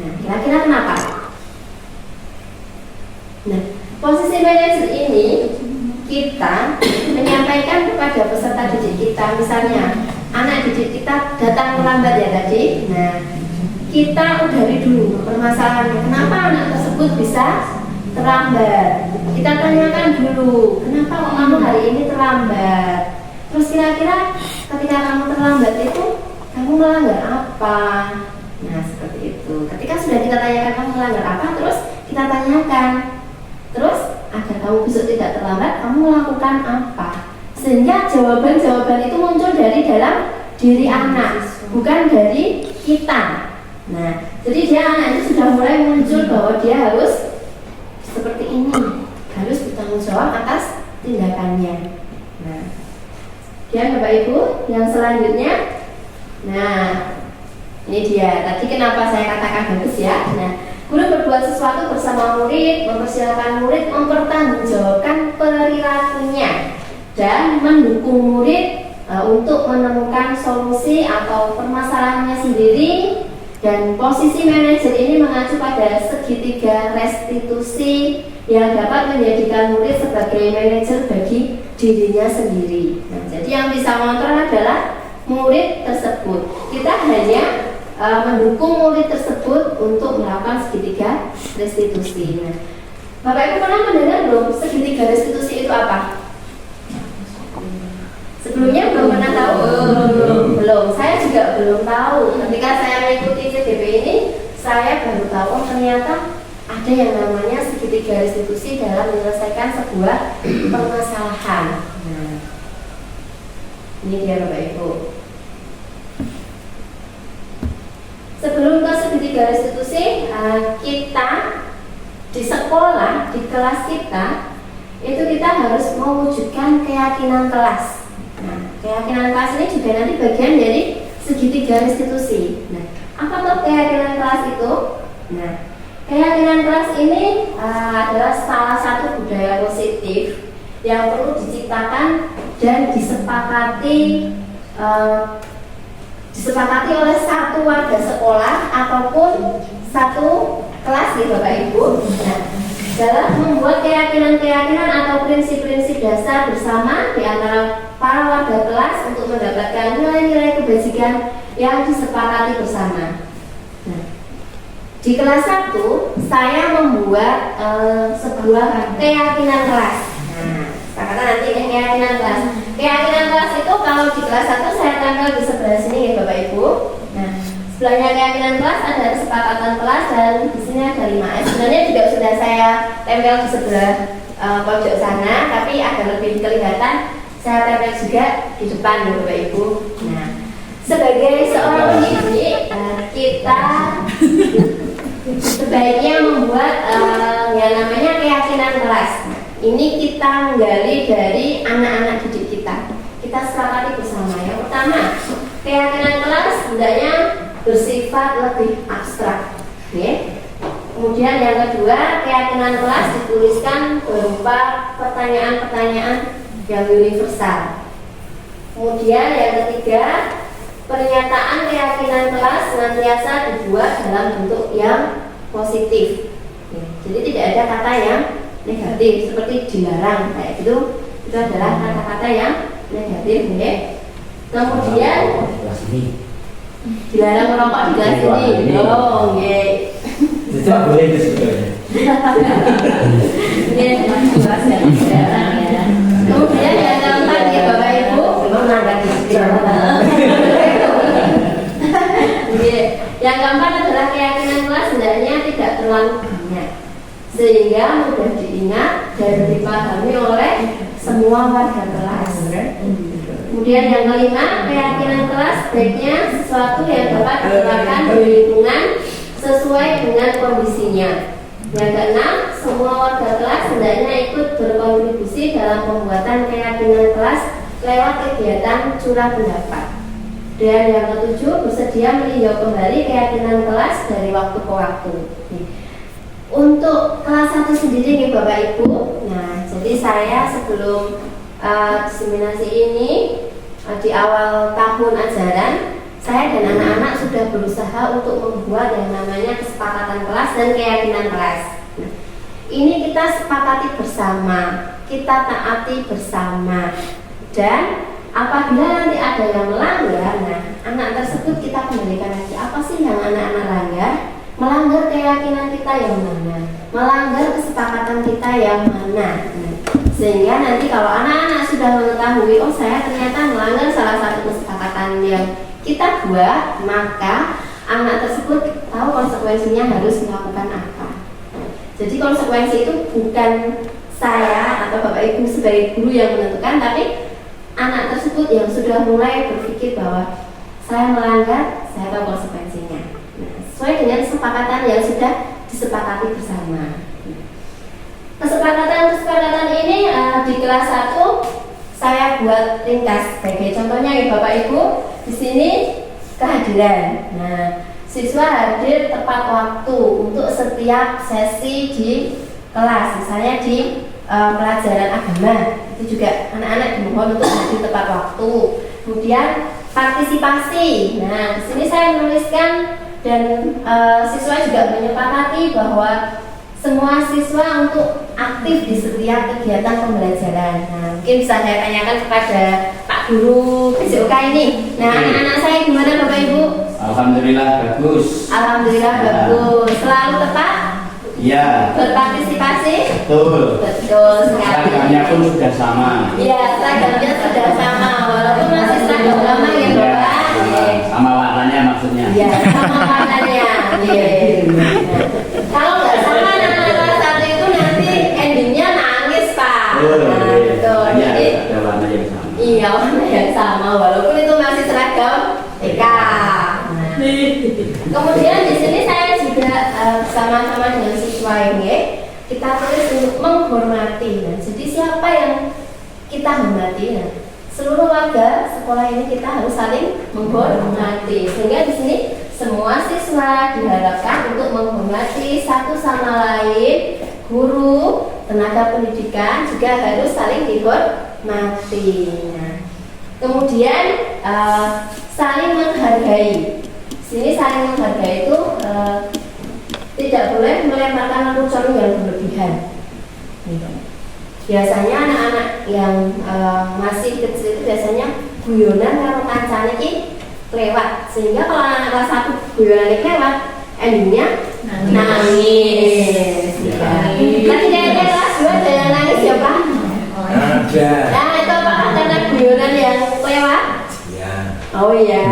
Nah, kira-kira kenapa? Nah, posisi manajer ini kita menyampaikan kepada peserta didik kita, misalnya anak didik kita datang terlambat ya tadi. Nah, kita udari dulu permasalahannya, kenapa anak tersebut bisa terlambat. Kita tanyakan dulu, kenapa kok kamu hari ini terlambat. Terus kira-kira ketika kamu terlambat itu kamu melanggar apa? Nah, seperti itu. Ketika sudah kita tanyakan kamu melanggar apa, terus kita tanyakan, terus agar kamu besok tidak terlambat, kamu melakukan apa? Sehingga jawaban-jawaban itu muncul dari dalam diri anak, bukan dari kita. Nah, jadi dia anak itu sudah mulai muncul bahwa dia harus seperti ini, harus bertanggung jawab atas tindakannya. Nah, dan Bapak Ibu yang selanjutnya, nah ini dia. Tadi kenapa saya katakan bagus ya? Nah, Guru berbuat sesuatu bersama murid, mempersilahkan murid mempertanggungjawabkan perilakunya dan mendukung murid untuk menemukan solusi atau permasalahannya sendiri. Dan posisi manajer ini mengacu pada segitiga restitusi yang dapat menjadikan murid sebagai manajer bagi dirinya sendiri. Nah, jadi yang bisa mengontrol adalah murid tersebut. Kita hanya mendukung murid tersebut untuk melakukan segitiga restitusi. Nah, Bapak Ibu pernah mendengar belum segitiga restitusi itu apa? Sebelumnya belum pernah tahu? Belum. Saya juga belum tahu. Ketika saya mengikuti CDP ini, saya baru tahu ternyata ada yang namanya segitiga restitusi dalam menyelesaikan sebuah permasalahan. Nah, ini dia Bapak Ibu. Sebelum ke segitiga restitusi, kita di sekolah, di kelas kita, itu kita harus mewujudkan keyakinan kelas. Nah, keyakinan kelas ini juga nanti bagian dari segitiga restitusi. Nah, apa tuh keyakinan kelas itu? Nah, keyakinan kelas ini adalah salah satu budaya positif yang perlu diciptakan dan disepakati oleh satu warga sekolah ataupun satu kelas gitu Bapak Ibu. Nah, dalam membuat keyakinan-keyakinan atau prinsip-prinsip dasar bersama di antara para warga kelas untuk mendapatkan nilai-nilai kebajikan yang disepakati bersama. Nah, di kelas 1 saya membuat sebuah keyakinan kelas. Nah, karena nanti keyakinan kelas. Keyakinan kelas itu kalau di kelas 1 saya tempel di sebelah sini ya Bapak Ibu. Nah, sebelahnya keyakinan kelas ada kesepakatan kelas dan di sini ada 5S. Sebenarnya juga sudah saya tempel di sebelah pojok sana, tapi agar lebih kelihatan saya tempel juga di depan ya Bapak Ibu. Nah, sebagai seorang pendidik kita sebaiknya membuat yang namanya keyakinan kelas. Ini kita menggali dari anak-anak didik kita. Kita sepakati bersama. Yang pertama, keyakinan kelas hendaknya bersifat lebih abstrak. Okay. Kemudian yang kedua, keyakinan kelas dituliskan berupa pertanyaan-pertanyaan yang universal. Kemudian yang ketiga, pernyataan keyakinan kelas senantiasa dibuat dalam bentuk yang positif. Jadi tidak ada kata yang negatif seperti dilarang kayak gitu. Itu adalah kata-kata yang negatif, ya. Kemudian dilarang merokok di kelas ini. Oh, nggih. Itu boleh itu sebetulnya. Ini jelas ya. Kemudian yang keempat ya Bapak Ibu, yang keempat adalah keyakinan kelas hendaknya tidak terlalu banyak sehingga mudah diingat dan dipahami oleh semua warga kelas. Kemudian yang kelima, keyakinan kelas sebaiknya sesuatu yang dapat diterapkan di lingkungan sesuai dengan kondisinya. Yang keenam, semua warga kelas hendaknya ikut berkontribusi dalam pembuatan keyakinan kelas lewat kegiatan curah pendapat. Dan yang ketujuh, bersedia meninjau kembali keyakinan kelas dari waktu ke waktu. Untuk kelas 1 sendiri nih Bapak Ibu. Nah, jadi saya sebelum diseminasi ini di awal tahun ajaran, saya dan anak-anak sudah berusaha untuk membuat yang namanya kesepakatan kelas dan keyakinan kelas. Nah, ini kita sepakati bersama, kita taati bersama, dan apabila nanti ada yang melanggar, nah anak tersebut kita kembalikan lagi apa sih yang anak-anak langgar? Melanggar keyakinan kita yang mana? Melanggar kesepakatan kita yang mana? Nah, sehingga nanti kalau anak-anak sudah mengetahui, oh saya ternyata melanggar salah satu kesepakatan yang kita buat, maka anak tersebut tahu konsekuensinya harus melakukan apa. Jadi konsekuensi itu bukan saya atau Bapak Ibu sebagai guru yang menentukan, tapi anak tersebut yang sudah mulai berpikir bahwa saya melanggar, saya tahu konsekuensinya. Nah, sesuai dengan kesepakatan yang sudah disepakati bersama. Kesepakatan ini di kelas 1 saya buat ringkas. Sebagai contohnya ya Bapak Ibu, di sini kehadiran. Nah, siswa hadir tepat waktu untuk setiap sesi di kelas, misalnya di pelajaran agama, itu juga anak-anak dimohon untuk hadir tepat waktu. Kemudian partisipasi. Nah, di sini saya menuliskan dan siswa juga menyepakati bahwa semua siswa untuk aktif di setiap kegiatan pembelajaran. Nah, mungkin bisa saya tanyakan kepada Pak Guru PJOK ini. Nah, anak-anak saya gimana Bapak Ibu? Alhamdulillah bagus. Alhamdulillah bagus. Selalu tepat Iya. berpartisipasi? Betul. Betul sekali. Seragamnya pun sudah sama. Iya, seragamnya sudah sama, walaupun masih seragam lama ya Iya, Bapak. Iya. sama warnanya maksudnya. Iya, sama warnanya. Iya. Kalau nggak sama anak-anak kelas 1 itu nanti endingnya nangis Pak. Nah, betul. Iya, Jadi ada warna yang sama. iya warna yang sama, walaupun itu masih seragam TK. Nah, kemudian di sini saya juga bersama-sama dengan siswa ini kita tulis untuk menghormati. Nah, jadi siapa yang kita hormati? Nah, seluruh warga sekolah ini kita harus saling menghormati. Sehingga di sini semua siswa diharapkan untuk menghormati satu sama lain. Guru, tenaga pendidikan juga harus saling dihormati. Nah, kemudian saling menghargai. Sini saling menghargai itu tidak boleh melemparkan lelucon yang berlebihan. Biasanya anak-anak yang masih kecil itu biasanya guyonan karo kancane iki lewat, sehingga kalau anak kelas 1 guyonan lewat, endingnya nangis. Tadi kayaknya kelas 2 ada yang nangis ya Pak? Ada. Nah itu apakah karena guyonan yang lewat? Ya. Oh iya.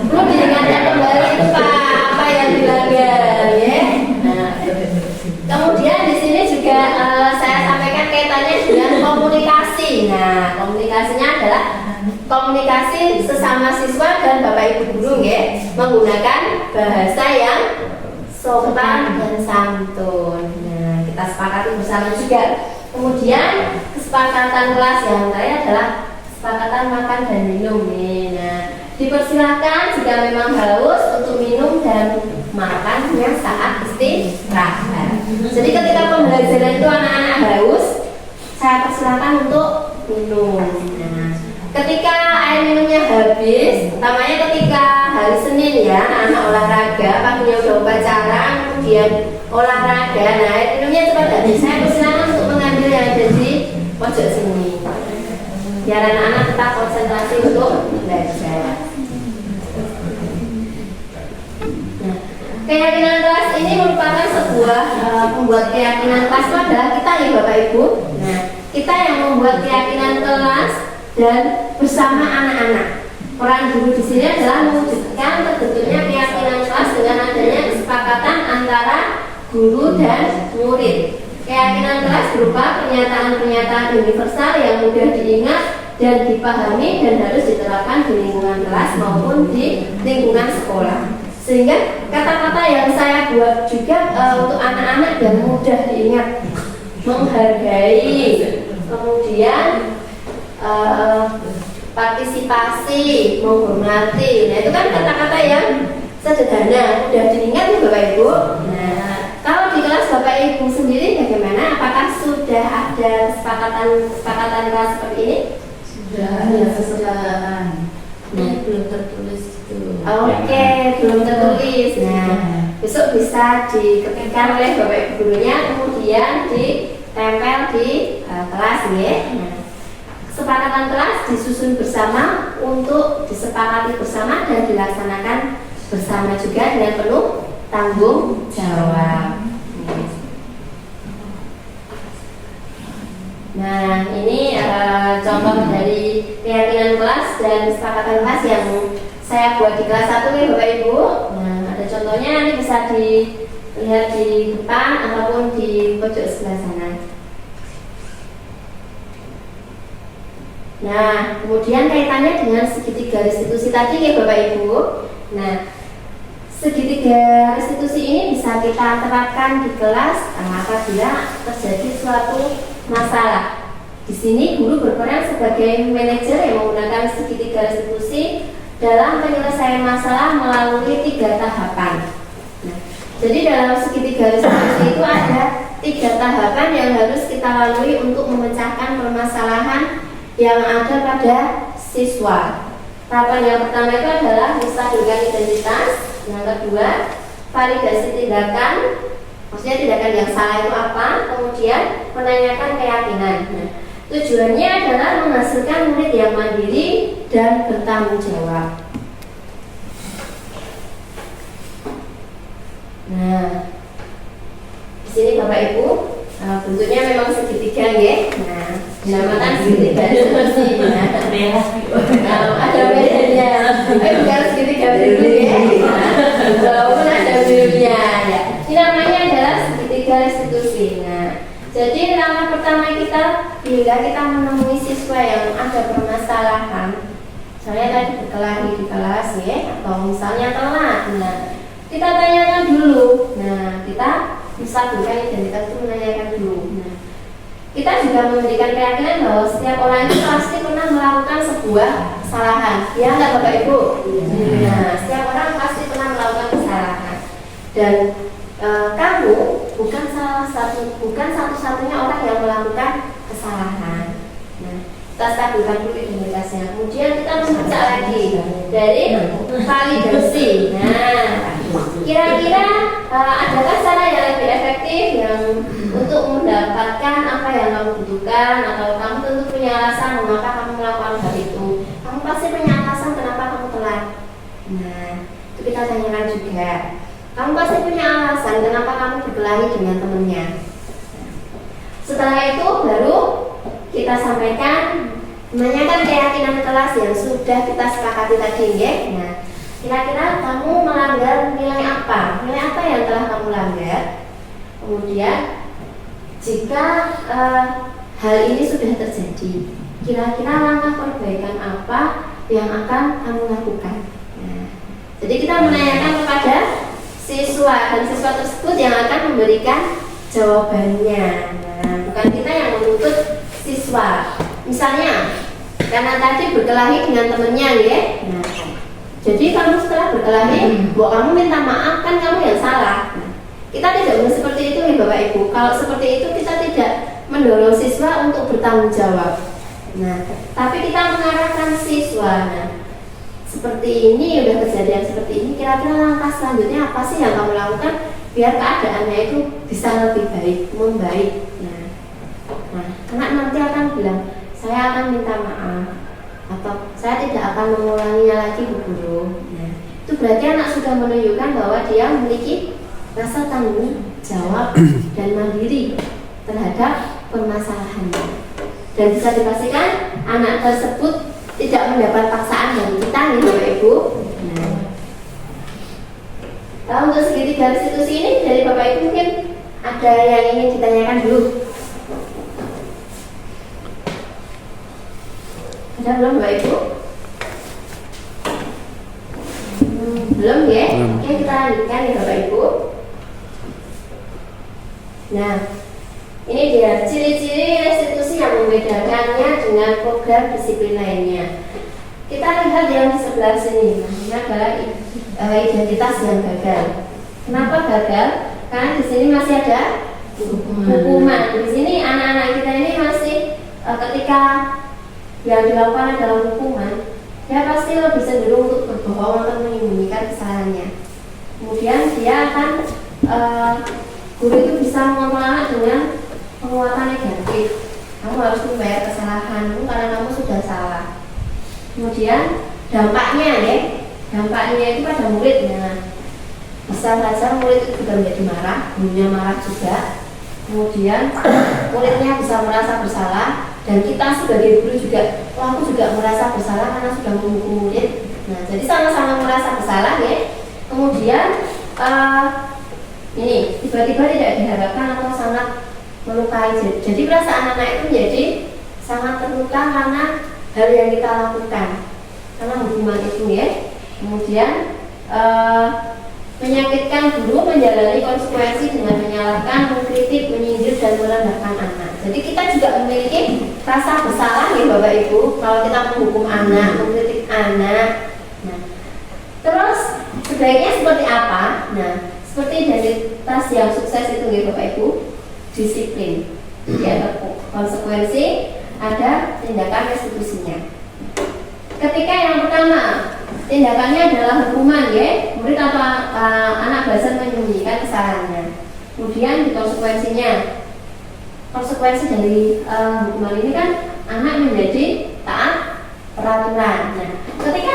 Perlu diingatkan kembali itu Pak, apa yang dilanggar ya. Nah, kemudian di sini juga saya sampaikan kaitannya dengan komunikasi. Nah, komunikasinya adalah komunikasi sesama siswa dan Bapak Ibu guru ya, menggunakan bahasa yang sopan dan santun. Nah, kita sepakati bersama juga. Kemudian kesepakatan kelas yang terakhir adalah kesepakatan makan dan minum nih. Nah, dipersilakan jika memang haus untuk minum dan makannya saat istirahat. Jadi ketika pembelajaran itu anak-anak haus, saya persilakan untuk minum. Nah, ketika air minumnya habis, utamanya ketika hari Senin ya, anak-anak olahraga, paginya udah upacara, kemudian olahraga, nah air minumnya cepat habis. Saya persilakan untuk mengambil yang ada di pojok sini, biar anak-anak tetap konsentrasi untuk belajar. Nah, keyakinan kelas ini merupakan sebuah pembuat keyakinan kelas itu adalah kita ya Bapak Ibu. Nah, kita yang membuat keyakinan kelas dan bersama anak-anak. Peran guru di sini adalah mewujudkan terbentuknya keyakinan kelas dengan adanya kesepakatan antara guru dan murid. Keyakinan kelas berupa pernyataan-pernyataan universal yang mudah diingat dan dipahami dan harus diterapkan di lingkungan kelas maupun di lingkungan sekolah. Sehingga kata-kata yang saya buat juga untuk anak-anak dan mudah diingat, menghargai, kemudian partisipasi, menghormati. Nah itu kan kata-kata yang sederhana, mudah diingat ya Bapak Ibu. Nah kalau di kelas Bapak Ibu sendiri bagaimana? Apakah sudah ada kesepakatan kelas seperti ini? Sudah ada kesepakatan. Nah, belum tertulis gitu. Oke, belum tertulis. Nah, besok bisa diketikkan oleh Bapak Ibu gurunya, kemudian ditempel di kelas ya. Nah, kesepakatan kelas disusun bersama untuk disepakati bersama dan dilaksanakan bersama juga dengan penuh tanggung jawab. Nah, ini contoh dari keyakinan kelas dan kesepakatan kelas yang saya buat di kelas 1 nih Bapak Ibu. Nah, ada contohnya nanti bisa dilihat di depan ataupun di pojok sebelah sana. Nah, kemudian kaitannya dengan segitiga restitusi tadi ya Bapak Ibu. Nah, segitiga restitusi ini bisa kita terapkan di kelas apabila terjadi suatu masalah. Di sini guru berperan sebagai manajer yang menggunakan segitiga restitusi dalam penyelesaian masalah melalui 3 tahapan. Nah, jadi dalam segitiga restitusi itu ada 3 tahapan yang harus kita lalui untuk memecahkan permasalahan yang ada pada siswa. Tahapan yang pertama itu adalah menstabilkan identitas, yang kedua validasi tindakan, maksudnya tindakan yang salah itu apa, kemudian menanyakan keyakinan. Nah, tujuannya adalah menghasilkan murid yang mandiri dan bertanggung jawab. Nah, di sini Bapak Ibu, bentuknya memang segitiga ya. Nah, dinamakan segitiga restitusi. Ada bedanya. Bukan segitiga dulu ya. Walaupun ada bedanya ya. Ini namanya adalah segitiga restitusi. Nah, jadi langkah pertama kita bila kita menemui siswa yang ada permasalahan, misalnya tadi berkelahi di kelas ya, atau misalnya telat. Nah, kita tanyakan dulu. Nah, kita menstabilkan identitas itu menanyakan dulu. Nah, kita juga memberikan keyakinan bahwa setiap orang itu pasti pernah melakukan sebuah kesalahan. Ya nggak Bapak Ibu? Nah, setiap orang pasti pernah melakukan kesalahan. Dan kamu bukan satu-satunya orang yang melakukan kesalahan. Nah, kita stabilkan dulu identitasnya. Kemudian kita membaca lagi dari validasi. Nah, kira-kira adakah cara yang lebih efektif yang untuk mendapatkan apa yang kamu butuhkan, atau kamu tentu punya alasan mengapa kamu melakukan hal itu. Kamu pasti punya alasan kenapa kamu telat. Nah, itu kita tanyakan juga. Kamu pasti punya alasan kenapa kamu berkelahi dengan temannya. Setelah itu baru kita sampaikan menanyakan keyakinan kelas yang sudah kita sepakati tadi ya. Nah, kira-kira kamu melanggar nilai apa? Nilai apa yang telah kamu langgar? Kemudian jika hal ini sudah terjadi, kira-kira langkah perbaikan apa yang akan kamu lakukan? Nah, jadi kita menanyakan kepada siswa, dan siswa tersebut yang akan memberikan jawabannya. Nah, bukan kita yang menuntut siswa. Misalnya, karena tadi berkelahi dengan temannya ya. Nah, jadi kamu setelah berkelahi, bahwa kamu minta maaf, kan kamu yang salah. Nah, kita tidak boleh seperti itu nih Bapak Ibu. Kalau seperti itu kita tidak mendorong siswa untuk bertanggung jawab. Nah, tapi kita mengarahkan siswa. Nah, seperti ini, udah kejadian seperti ini, kira-kira langkah selanjutnya apa sih yang kamu lakukan biar keadaannya itu bisa lebih baik, membaik. Nah, anak nanti akan bilang, saya akan minta maaf, atau saya tidak akan mengulanginya lagi Bu Guru. Nah, itu berarti anak sudah menunjukkan bahwa dia memiliki rasa tanggung jawab dan mandiri terhadap permasalahannya. Dan bisa dipastikan anak tersebut tidak mendapat paksaan dari kita nih Bapak Ibu. Nah, untuk segitiga restitusi ini dari Bapak Ibu mungkin ada yang ingin ditanyakan dulu. Ada belum Bapak Ibu? Belum ya? Oke, kita lanjutkan ya Bapak Ibu. Nah, ini dia ciri-ciri restitusi yang membedakannya dengan program disiplin lainnya. Kita lihat yang di sebelah sini. Nah, ini adalah identitas yang gagal. Kenapa gagal? Karena di sini masih ada hukuman. Di sini anak-anak kita ini masih ketika yang dilakukan adalah hukuman, dia pasti lebih cenderung untuk berbohong atau menyembunyikan kesalahannya. Kemudian dia akan guru itu bisa mengontrol anak dengan penguatan negatif. Kamu harus membayar kesalahanmu karena kamu sudah salah. Kemudian dampaknya itu pada muridnya. Bisa saja murid itu juga menjadi marah, gurunya marah juga. Kemudian muridnya bisa merasa bersalah, dan kita sebagai guru juga, aku juga merasa bersalah karena sudah menghukum murid. Nah, jadi sama-sama merasa bersalah ya. Kemudian ini tiba-tiba tidak diharapkan atau sangat melukai. Jadi perasaan anak itu menjadi sangat terluka karena hal yang kita lakukan, karena hukuman itu ya. Kemudian menyakitkan guru menjalani konsekuensi dengan menyalahkan, mengkritik, menyindir, dan merendahkan anak. Jadi kita juga memiliki rasa bersalah ya Bapak Ibu kalau kita menghukum anak, mengkritik anak. Nah, sebaiknya seperti apa? Nah, seperti dari tas yang sukses itu nggih Bapak Ibu, disiplin. Jadi ada konsekuensi, ada tindakan restitusinya. Ketika yang pertama, tindakannya adalah hukuman ya, murid atau anak belajar menyembunyikan kesalahannya. Kemudian di konsekuensinya, konsekuensi dari hukuman ini kan anak menjadi taat peraturan. Nah, ketika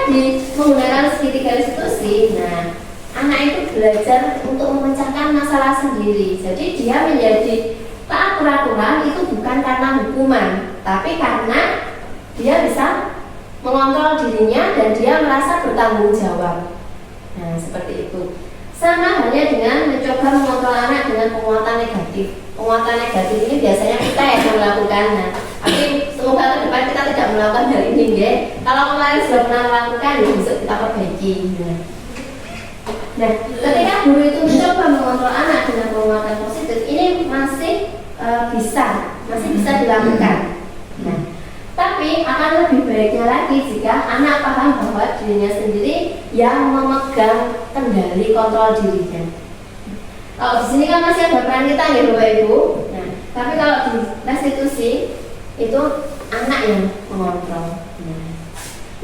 menggunakan segitiga restitusi, nah anak itu belajar untuk memecahkan masalah sendiri. Jadi dia menjadi taat peraturan itu bukan karena hukuman, tapi karena dia bisa mengontrol dirinya dan dia merasa bertanggung jawab. Nah, seperti itu. Sama halnya dengan mencoba mengontrol anak dengan penguatan negatif. Penguatan negatif ini biasanya kita yang melakukannya. Tapi semoga ke depan kita tidak melakukan hal ini ya. Kalau kemarin sudah pernah melakukan, ya besok kita perbaiki. Nah, ketika guru itu mencoba mengontrol anak dengan penguatan positif, ini masih bisa dilakukan. Nah, tapi akan lebih baiknya lagi jika anak paham bahwa dirinya sendiri yang memegang kendali kontrol dirinya. Kalau di sini kan masih ada peran kita ya Bapak Ibu. Nah, tapi kalau di restitusi itu anak yang mengontrol. Nah,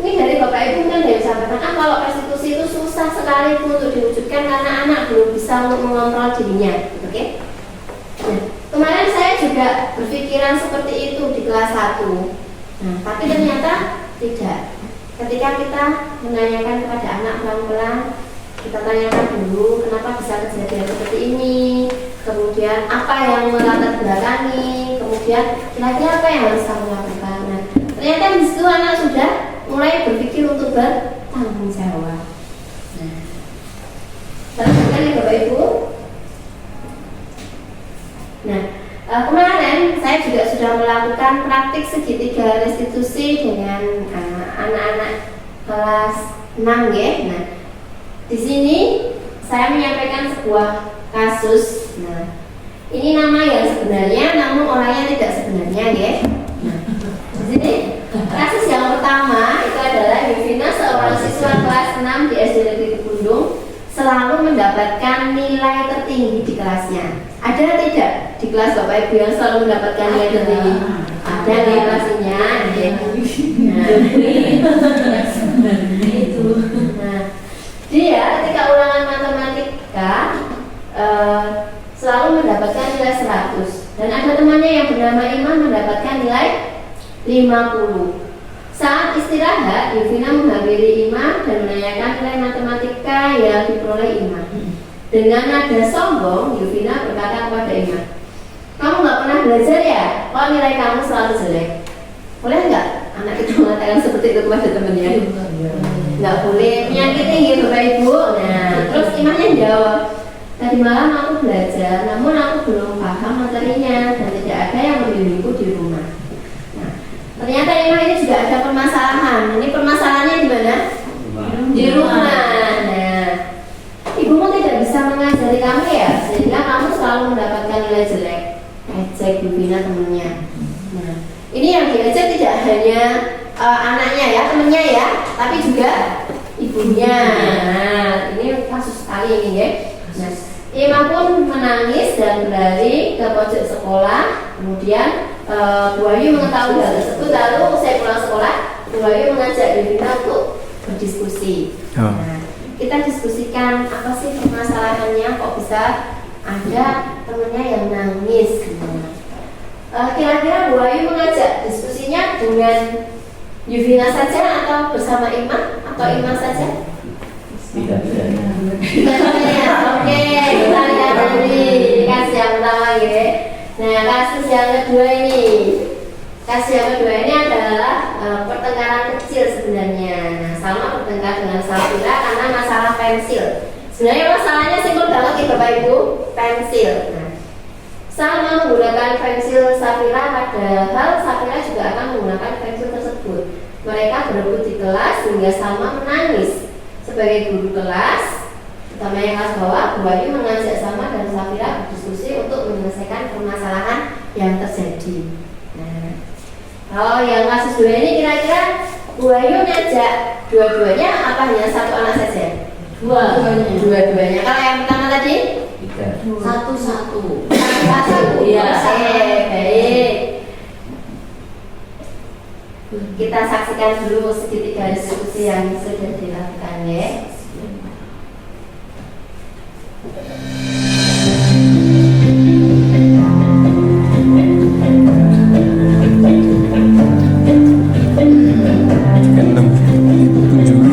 ini dari Bapak Ibu kan dari sampaikan kalau restitusi itu susah sekali untuk diwujudkan karena anak belum bisa untuk mengontrol dirinya, oke? Nah, kemarin saya juga berpikiran seperti itu di kelas 1. Nah, tapi ternyata tidak. Ketika kita menanyakan kepada anak pelan-pelan, kita tanyakan dulu kenapa bisa kejadian seperti ini, kemudian apa yang melatar belakangi, kemudian kira-kira apa yang harus kamu lakukan. Nah, ternyata di situ anak sudah mulai berpikir untuk bertanggung jawab. Nah, teruskan ya Bapak Ibu. Nah, kemarin saya juga sudah melakukan praktik segitiga restitusi dengan anak-anak kelas 6 ya. Nah, di sini saya menyampaikan sebuah kasus. Nah, ini nama yang sebenarnya, namun orangnya tidak sebenarnya ya. Nah, di sini kasus yang pertama itu adalah Yuvina, seorang siswa kelas 6 di SD Negeri Kebundung, selalu mendapatkan nilai tertinggi di kelasnya. Ada tidak di kelas Bapak Ibu yang selalu mendapatkan nilai tertinggi? Ada nih pastinya. Itu. Nah, dia ketika ulangan matematika selalu mendapatkan nilai 100. Dan ada temannya yang bernama Iman mendapatkan nilai 50. Saat istirahat, Yuvina menghampiri Ima dan menanyakan nilai matematika yang diperoleh Ima. Dengan nada sombong, Yuvina berkata kepada Ima, "Kamu nggak pernah belajar ya? Kok nilai kamu selalu jelek?" Boleh nggak anak itu mengatakan seperti itu kepada temannya? Nggak boleh, menyakiti gitu Bapak Ibu. Nah, terus Imanya jawab, "Tadi malam aku belajar, namun aku belum paham materinya dan tidak ada yang membimbingku di rumah." Ternyata Ima ini juga ada permasalahan. Ini permasalahannya di mana? Di rumah. Nah, ibumu tidak bisa mengajari kamu ya, sehingga kamu selalu mendapatkan nilai jelek. Ejek Yuvina temennya. Nah, ini yang diejek tidak hanya anaknya ya, temennya ya, tapi juga ibunya. Nah, ini kasus sekali ini ya. Nah, Ima pun menangis dan berlari ke pojok sekolah. Kemudian Bu Ayu mengetahui hal tersebut, lalu usai pulang sekolah, Bu Ayu mengajak Yuvina untuk berdiskusi. Nah, kita diskusikan apa sih permasalahannya, kok bisa ada temennya yang nangis. Kira-kira Bu Ayu mengajak diskusinya dengan Yuvina saja atau bersama Ima atau Ima saja? Tidak. Oke, kita lihat tadi kasus yang pertama ya. Nah, kasus yang kedua ini, adalah pertengkaran kecil sebenarnya. Nah, Salma bertengkar dengan Safira karena masalah pensil. Sebenarnya masalahnya simpel banget nih Bapak Ibu, pensil. Nah, Salma menggunakan pensil Safira, padahal Safira juga akan menggunakan pensil tersebut. Mereka berebut di kelas hingga Salma menangis. Sebagai guru kelas, terutama yang kelas bawah, Bu Ayu mengajak Salma dan Safira berdiskusi untuk menyelesaikan permasalahan yang terjadi. Nah, kalau yang kasus 2 ini kira-kira Bu Ayu ngajak dua-duanya apa hanya satu anak saja? Dua-duanya. Kalau yang pertama tadi? 3. Satu-satu. Satu. Iya. Baik. Kita saksikan dulu segitiga diskusi yang sudah dilakukan ya. Enam, tujuh.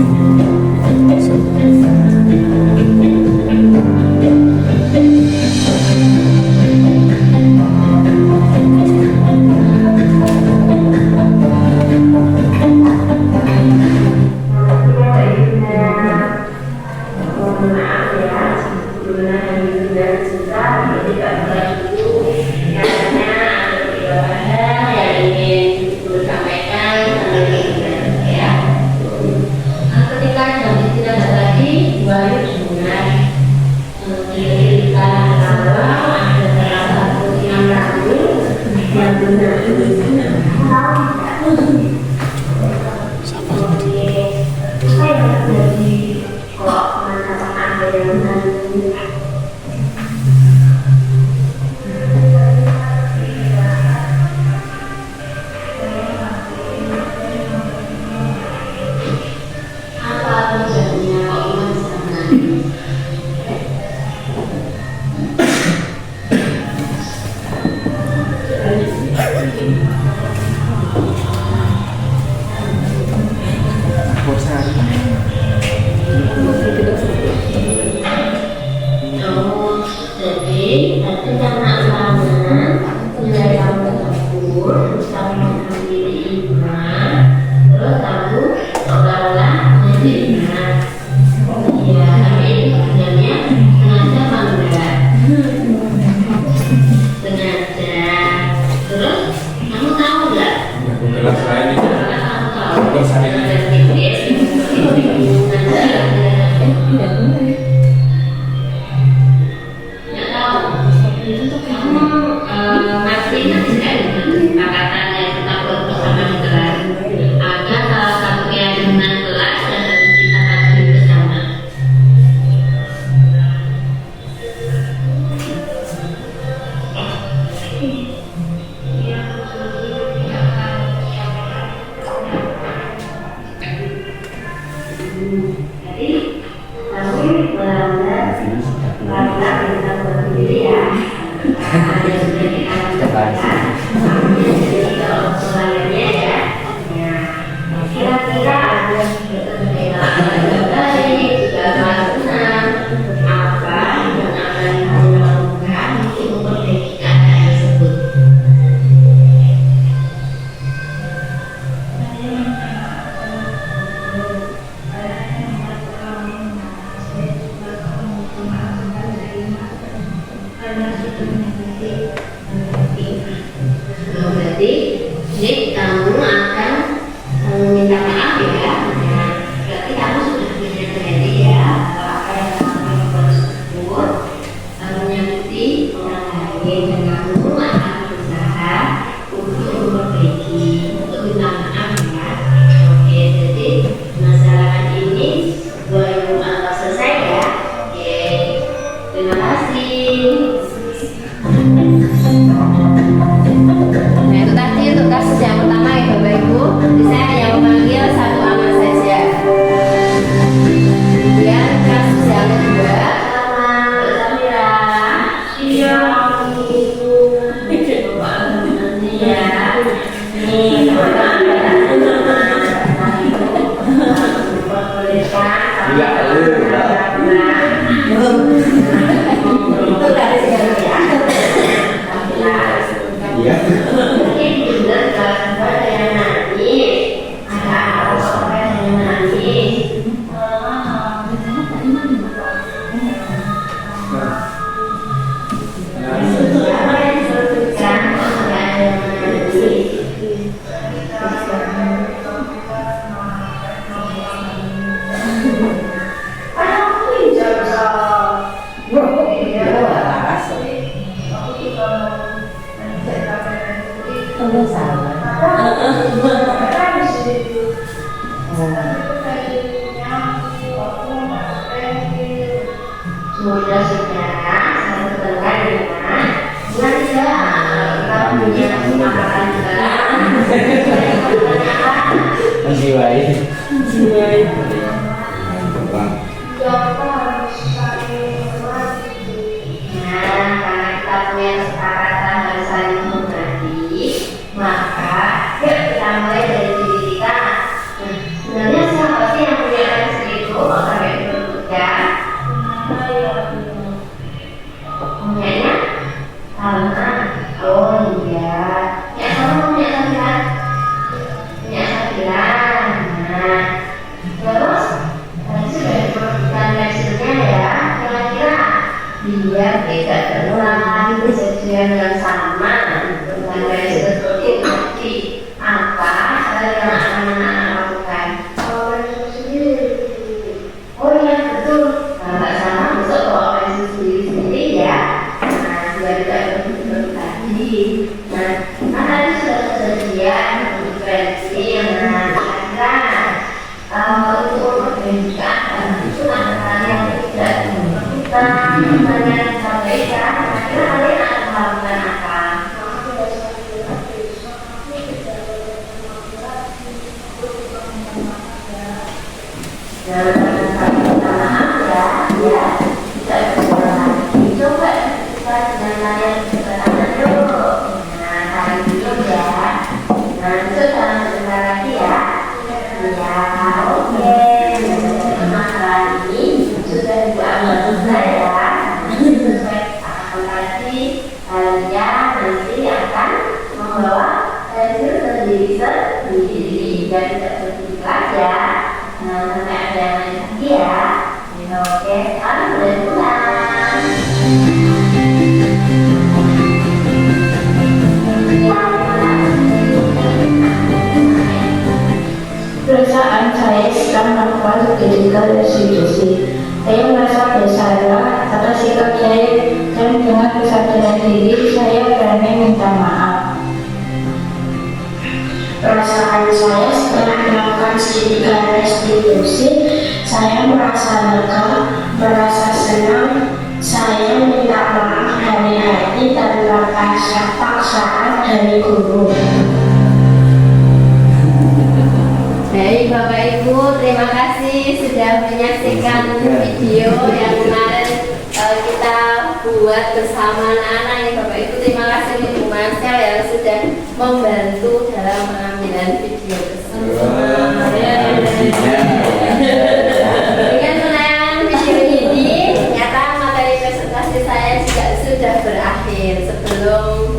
Saudara-saudara, saya berterima dengan kita punya kesempatan Menjiwai. karena kita punya kesepakatan harus saling menghormati, maka yuk kita mulai dari diri kita. Sebenarnya siapa sih yang punya anak itu? Kok sampai dibentukkan? Punyanya sama. Oh iya. Yang sama punya sambilan. Punya sambilan. Nah, terus tadi sudah diperhatikan hasilnya ya. Kira-kira biar tidak terulang kejadian yang sama dengan hasil seperti itu. Apa hal yang anak-anak lakukan? Oh iya betul. Nggak sama besok bawa pensil sendiri-sendiri ya. Nah, biar tidak berbeda tadi. Nah, kan tadi sudah tersedia diferensi yang kira-kira untuk perbedaan itu antara yang tidak kita yang disampaikan. Kira-kira kalian akan melakukan apa? Nah, minta maaf ya, kita berdoa lagi. Coba kita dengan yang bertanya dulu. Nah, kali dulu ya. Nah, itu jangan sebentar lagi ya. Ya, oke. Masalah ini sudah dibuat saya. Sesuai kesepakatan tadi, kalian nanti akan membawa hasil sendiri-sendiri dan tidak bertiga ya. Nah, sampai ada yang lain lagi ya. Oke, sekarang boleh pulang. Perasaan saya sedang melakukan digital restitusi. Saya merasa bersalah atas sikap saya dan dengan kesadaran diri saya berani minta maaf. Perasaan saya setelah melakukan digital restitusi, saya merasa lega, merasa senang. Saya minta maaf dari hati tanpa paksaan dari guru. Baik Bapak Ibu, terima kasih sudah menyaksikan video yang kemarin kita buat bersama anak-anak ini. Bapak Ibu, terima kasih Ibu Marcel yang sudah membantu dalam pengambilan video tersebut. Dengan penayangan video ini, nyata materi presentasi saya juga sudah berakhir. Sebelum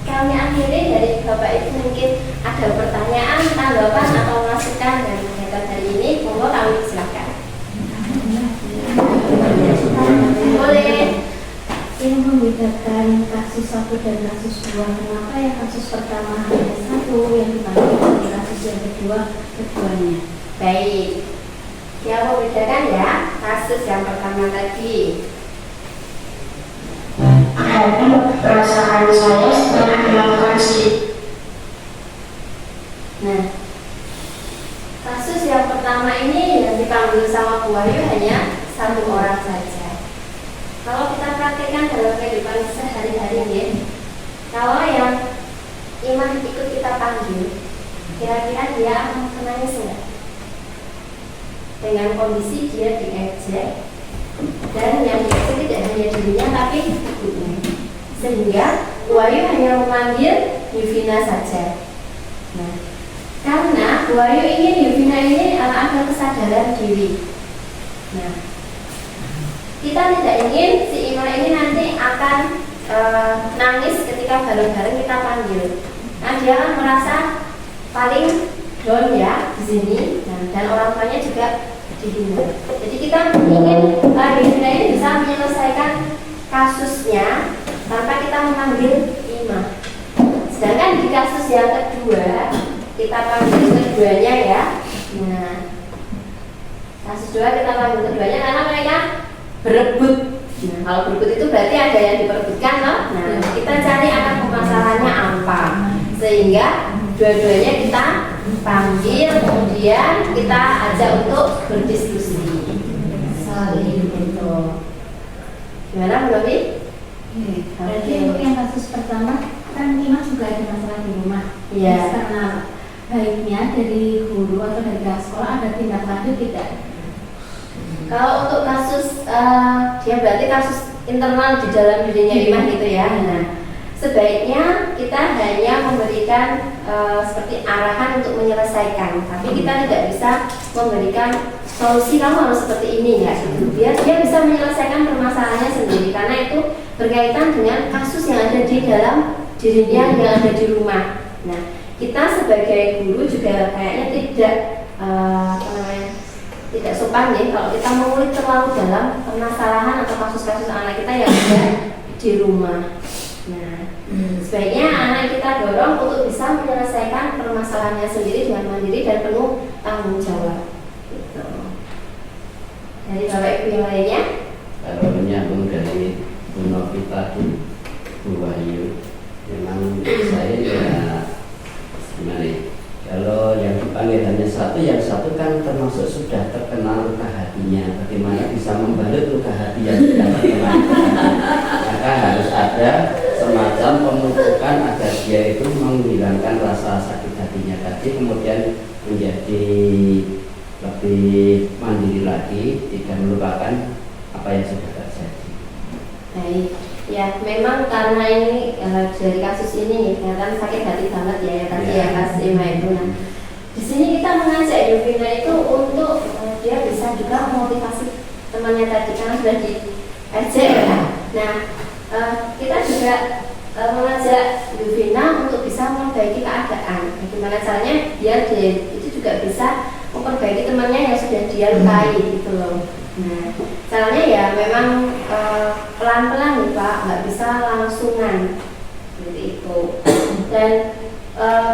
kami akhiri, dari Bapak Ibu mungkin ada pertanyaan, tanggapan atau masukan dari kegiatan hari ini, monggo kami silakan. Boleh. Yang membedakan kasus 1 dan kasus 2, kenapa yang kasus pertama hanya 1 yang dipanggil dan kasus yang kedua keduanya? Baik. Yang membedakan ya kasus yang pertama tadi. Karena perasaan saya setelah melakukan Nah, kasus yang pertama ini yang dipanggil sama Bu Wahyu hanya 1 orang saja. Kalau kita praktekkan dalam kehidupan sehari-hari ya, kalau yang Iman ikut kita panggil, kira-kira dia akan menangis enggak? Dengan kondisi dia diejek, dan yang diejek tidak hanya dirinya tapi ibunya, sehingga Bu Wahyu hanya memanggil Yuvina saja. Nah, karena Bu Wahyu ingin Yuvina ini ada kesadaran diri. Nah, kita tidak ingin si Ima ini nanti akan nangis ketika bareng-bareng kita panggil. Nah, dia akan merasa paling down ya di sini, nah, dan orang tuanya juga dihina. Jadi kita ingin Yuvina ini bisa menyelesaikan kasusnya tanpa kita memanggil Ima. Sedangkan di kasus yang kedua, kita panggil keduanya ya. Nah, kasus 2 kita panggil keduanya karena mereka berebut. Nah, kalau berebut itu berarti ada yang diperebutkan loh. Nah, kita cari akar permasalahannya apa, sehingga dua-duanya kita panggil, kemudian kita ajak untuk berdiskusi. Saling itu. Gimana Bu Novi? Berarti untuk yang kasus pertama kan Ima juga ada masalah di rumah. Iya. Karena baiknya dari guru atau dari pihak sekolah ada tindak lanjut tidak? Kalau untuk kasus dia berarti kasus internal di dalam dirinya Ima gitu ya. Nah, sebaiknya kita hanya memberikan seperti arahan untuk menyelesaikan, tapi kita tidak bisa memberikan solusi kamu harus seperti ini ya. Biar dia bisa menyelesaikan permasalahannya sendiri, karena itu berkaitan dengan kasus yang ada di dalam dirinya yang ada di rumah. Nah, kita sebagai guru juga kayaknya tidak sopan ya kalau kita mengulik terlalu dalam permasalahan atau kasus-kasus anak kita yang ada di rumah. Nah, sebaiknya anak kita dorong untuk bisa menyelesaikan permasalahannya sendiri dengan mandiri dan penuh tanggung jawab. Gitu. Dari Bapak Ibu yang lainnya? Kalau menyambung dari Bu Novi tadi, Bu Wahyu, memang saya ya gimana ya? Kalau yang dipanggil hanya satu, yang satu kan termasuk sudah terkenal luka hatinya. Bagaimana bisa membalut luka hati yang sudah terkenal? Maka harus ada semacam pemupukan agar dia itu menghilangkan rasa sakit hatinya tadi, kemudian menjadi lebih mandiri lagi, tidak melupakan apa yang sudah terjadi. Baik, ya memang karena ini dari kasus ini kelihatan sakit hati banget ya tadi ya Mas Ima itu. Nah, di sini kita mengajak Yovina itu untuk dia bisa juga memotivasi temannya tadi karena sudah diajak ya. Nah, kita juga mengajak Yovina untuk bisa memperbaiki keadaan. Bagaimana caranya biar dia itu juga bisa memperbaiki temannya yang sudah dia lukai gitu loh. Nah, caranya ya memang pelan-pelan nih Pak, nggak bisa langsungan seperti itu. Dan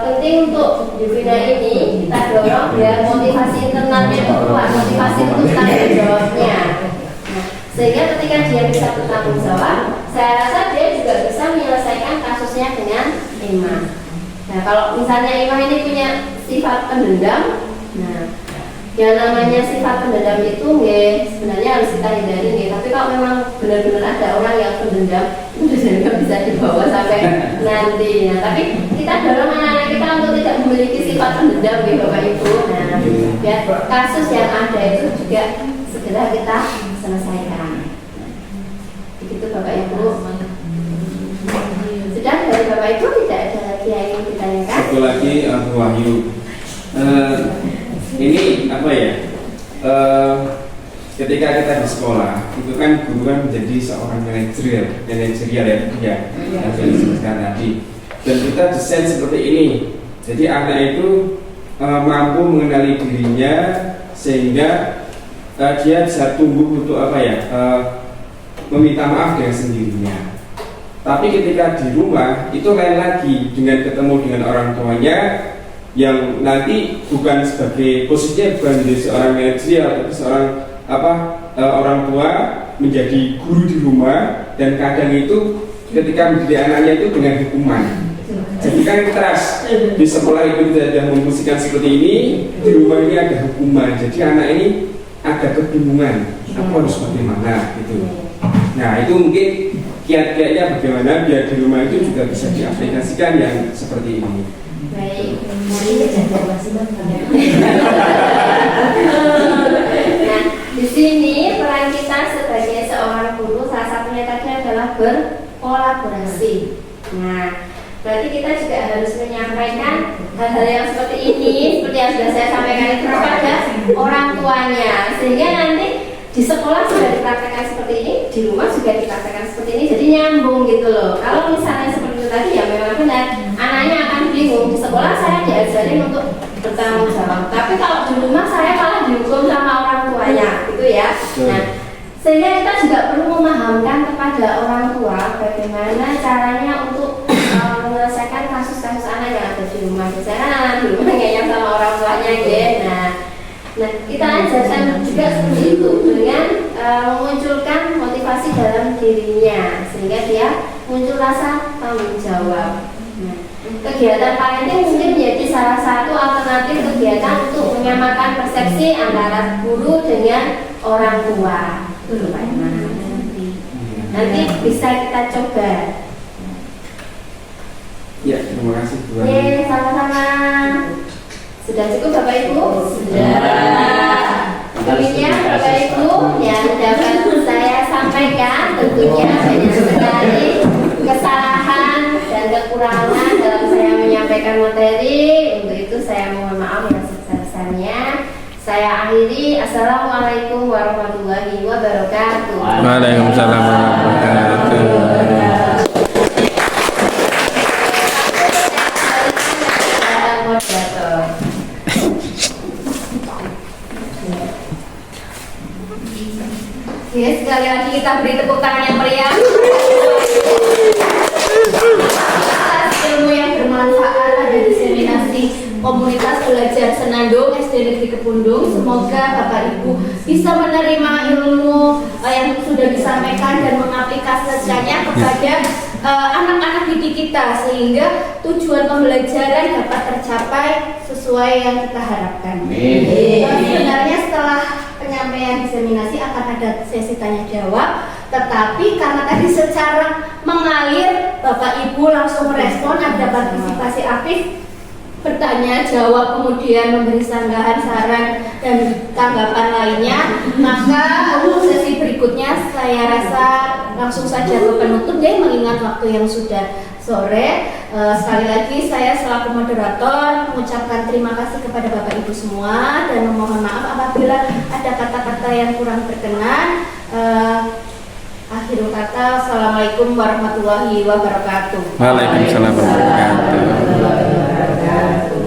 penting untuk Yovina ini kita dorong biar motivasi internalnya itu kuat, motivasi untuk tanggung jawabnya. Nah, sehingga ketika dia bisa bertanggung jawab, saya rasa dia juga bisa menyelesaikan kasusnya dengan Ima. Nah, kalau misalnya Ima ini punya sifat pendendam, nah yang namanya sifat pendendam itu sebenarnya harus kita hindari tapi kalau memang benar-benar ada orang yang pendendam itu juga bisa dibawa sampai nanti. Nah, tapi kita dorong anak-anak kita untuk tidak memiliki sifat pendendam Bapak Ibu. Nah, biar kasus yang ada itu juga segera kita selesaikan. Begitu Bapak Ibu. Sudah dari Bapak Ibu tidak ada lagi yang ingin ditanyakan? Satu lagi Bu Wahyu. Ini apa ya? Ketika kita di sekolah itu kan guru kan menjadi seorang manajerial ya, yang sudah disebutkan tadi. Dan kita desain seperti ini. Jadi anak itu mampu mengenali dirinya sehingga dia bisa tumbuh untuk apa ya? Meminta maaf dengan sendirinya. Tapi ketika di rumah itu lain lagi dengan ketemu dengan orang tuanya yang nanti bukan sebagai posisinya bukan menjadi seorang manajerial tapi seorang orang tua menjadi guru di rumah, dan kadang itu ketika mendidik anaknya itu dengan hukuman. Jadi kan keras di sekolah itu tidak memposisikan seperti ini, di rumah ini ada hukuman. Jadi anak ini agak kebingungan aku harus bagaimana gitu. Nah, itu mungkin kiat-kiatnya bagaimana biar di rumah itu juga bisa diaplikasikan yang seperti ini. Baik, nah di sini peran kita sebagai seorang guru salah satunya tadi adalah berkolaborasi. Nah, berarti kita juga harus menyampaikan hal-hal yang seperti ini, seperti yang sudah saya sampaikan itu kepada orang tuanya, sehingga nanti di sekolah sudah dipraktekkan seperti ini, di rumah juga dipraktekkan seperti ini, jadi nyambung gitu loh. Kalau misalnya seperti itu tadi ya memang benar, anaknya akan bingung. Di sekolah saya diajarin untuk bertanggung jawab, tapi kalau di rumah saya malah dihukum sama orang tuanya, gitu ya. Nah, sehingga kita juga perlu memahamkan kepada orang tua bagaimana caranya untuk menyelesaikan kasus-kasus anak yang ada di rumah. Biasanya anak di rumah ngeyel sama orang tuanya, gitu. Nah, kita ajarkan juga seperti itu dengan memunculkan motivasi dalam dirinya sehingga dia muncul rasa tanggung jawab. Nah, kegiatan parenting mungkin menjadi salah satu alternatif kegiatan untuk menyamakan persepsi antara guru dengan orang tua. Itu Pak Iman. Nanti bisa kita coba. Ya, terima kasih Bu Wahyu. Oke, sama-sama. Sudah cukup Bapak Ibu? Sudah. Tentunya Bapak Ibu yang dapat saya sampaikan tentunya banyak sekali kesalahan dan kekurangan dalam saya menyampaikan materi. Untuk itu saya mohon maaf yang sebesar-besarnya. Saya akhiri. Assalamualaikum warahmatullahi wabarakatuh. Waalaikumsalam warahmatullahi wabarakatuh. Ya, sekali lagi kita beri tepuk tangan yang meriah. Atas ilmu yang bermanfaat ada diseminasi komunitas belajar Senandung SD Negeri Kepundung. Semoga Bapak Ibu bisa menerima ilmu yang sudah disampaikan dan mengaplikasikannya kepada anak-anak didik kita sehingga tujuan pembelajaran dapat tercapai sesuai yang kita harapkan. Sebenarnya setelah penyampaian diseminasi akan ada sesi tanya jawab, tetapi karena tadi secara mengalir Bapak Ibu langsung merespon, ada partisipasi aktif, bertanya jawab, kemudian memberi sanggahan, saran dan tanggapan lainnya, maka untuk sesi berikutnya saya rasa langsung saja ke penutup deh, mengingat waktu yang sudah sore. Sekali lagi saya selaku moderator mengucapkan terima kasih kepada Bapak Ibu semua dan memohon maaf apabila ada kata-kata yang kurang berkenan. Akhirul kata, Assalamualaikum warahmatullahi wabarakatuh. Waalaikumsalam warahmatullahi wabarakatuh.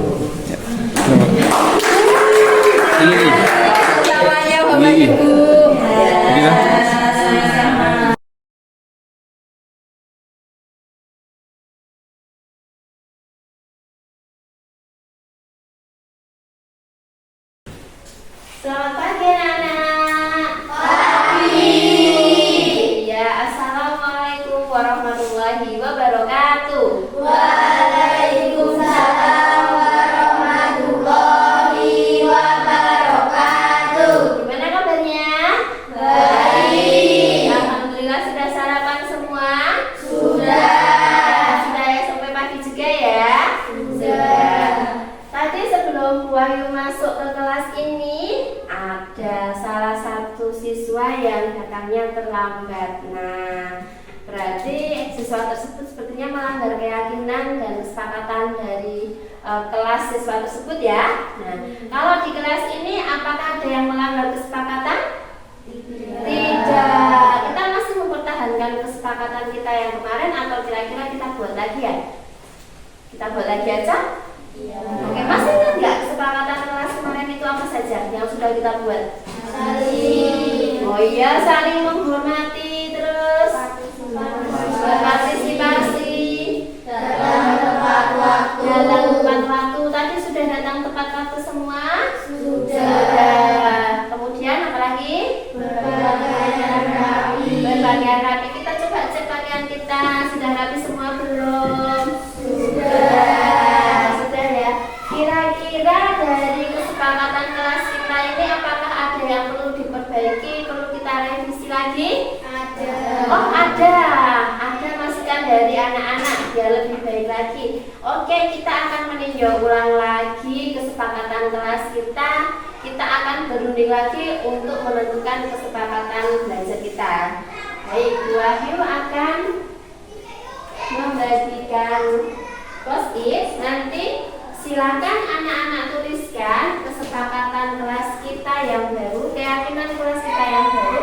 Ini Semuanya Bapak Ibu. Selamat pagi anak-anak. Pagi. Ya, assalamualaikum warahmatullahi wabarakatuh. Waalaikumsalam warahmatullahi wabarakatuh. Gimana kabarnya? Baik. Alhamdulillah sudah sarapan semua? Sudah. Sudah ya sampai pagi juga ya? Sudah. Tadi sebelum Bu Wahyu masuk ke kelas ini ada salah satu siswa yang datangnya terlambat. Nah, berarti siswa tersebut sepertinya melanggar keyakinan dan kesepakatan dari kelas siswa tersebut ya. Nah, kalau di kelas ini apakah ada yang melanggar kesepakatan? Tidak. Kita masih mempertahankan kesepakatan kita yang kemarin atau kira-kira kita buat lagi ya? Kita buat lagi aja? Iya. Oke, masih ingat nggak kesepakatan kelas kemarin itu apa saja yang sudah kita buat? Saling. Oh iya, saling menghormati, terus berpartisipasi dalam tepat waktu. Tadi sudah datang tepat waktu semua? Sudah. Kemudian apa lagi? Berpakaian rapi. Berpakaian rapi. Kita coba cek pakaian kita sudah rapi semua belum? Sudah. Sudah ya. Kira-kira dari kesepakatan kelas kita ini apakah ada yang perlu diperbaiki, perlu kita revisi lagi? Ada. Oh ada masukan dari anak-anak biar lebih baik lagi. Oke, kita akan meninjau ulang lagi kesepakatan kelas kita. Kita akan berunding lagi untuk menentukan kesepakatan belajar kita. Baik, Bu Wahyu akan membagikan post-it. Nanti silakan anak-anak tuliskan kesepakatan kelas kita yang baru, keyakinan kelas kita yang baru,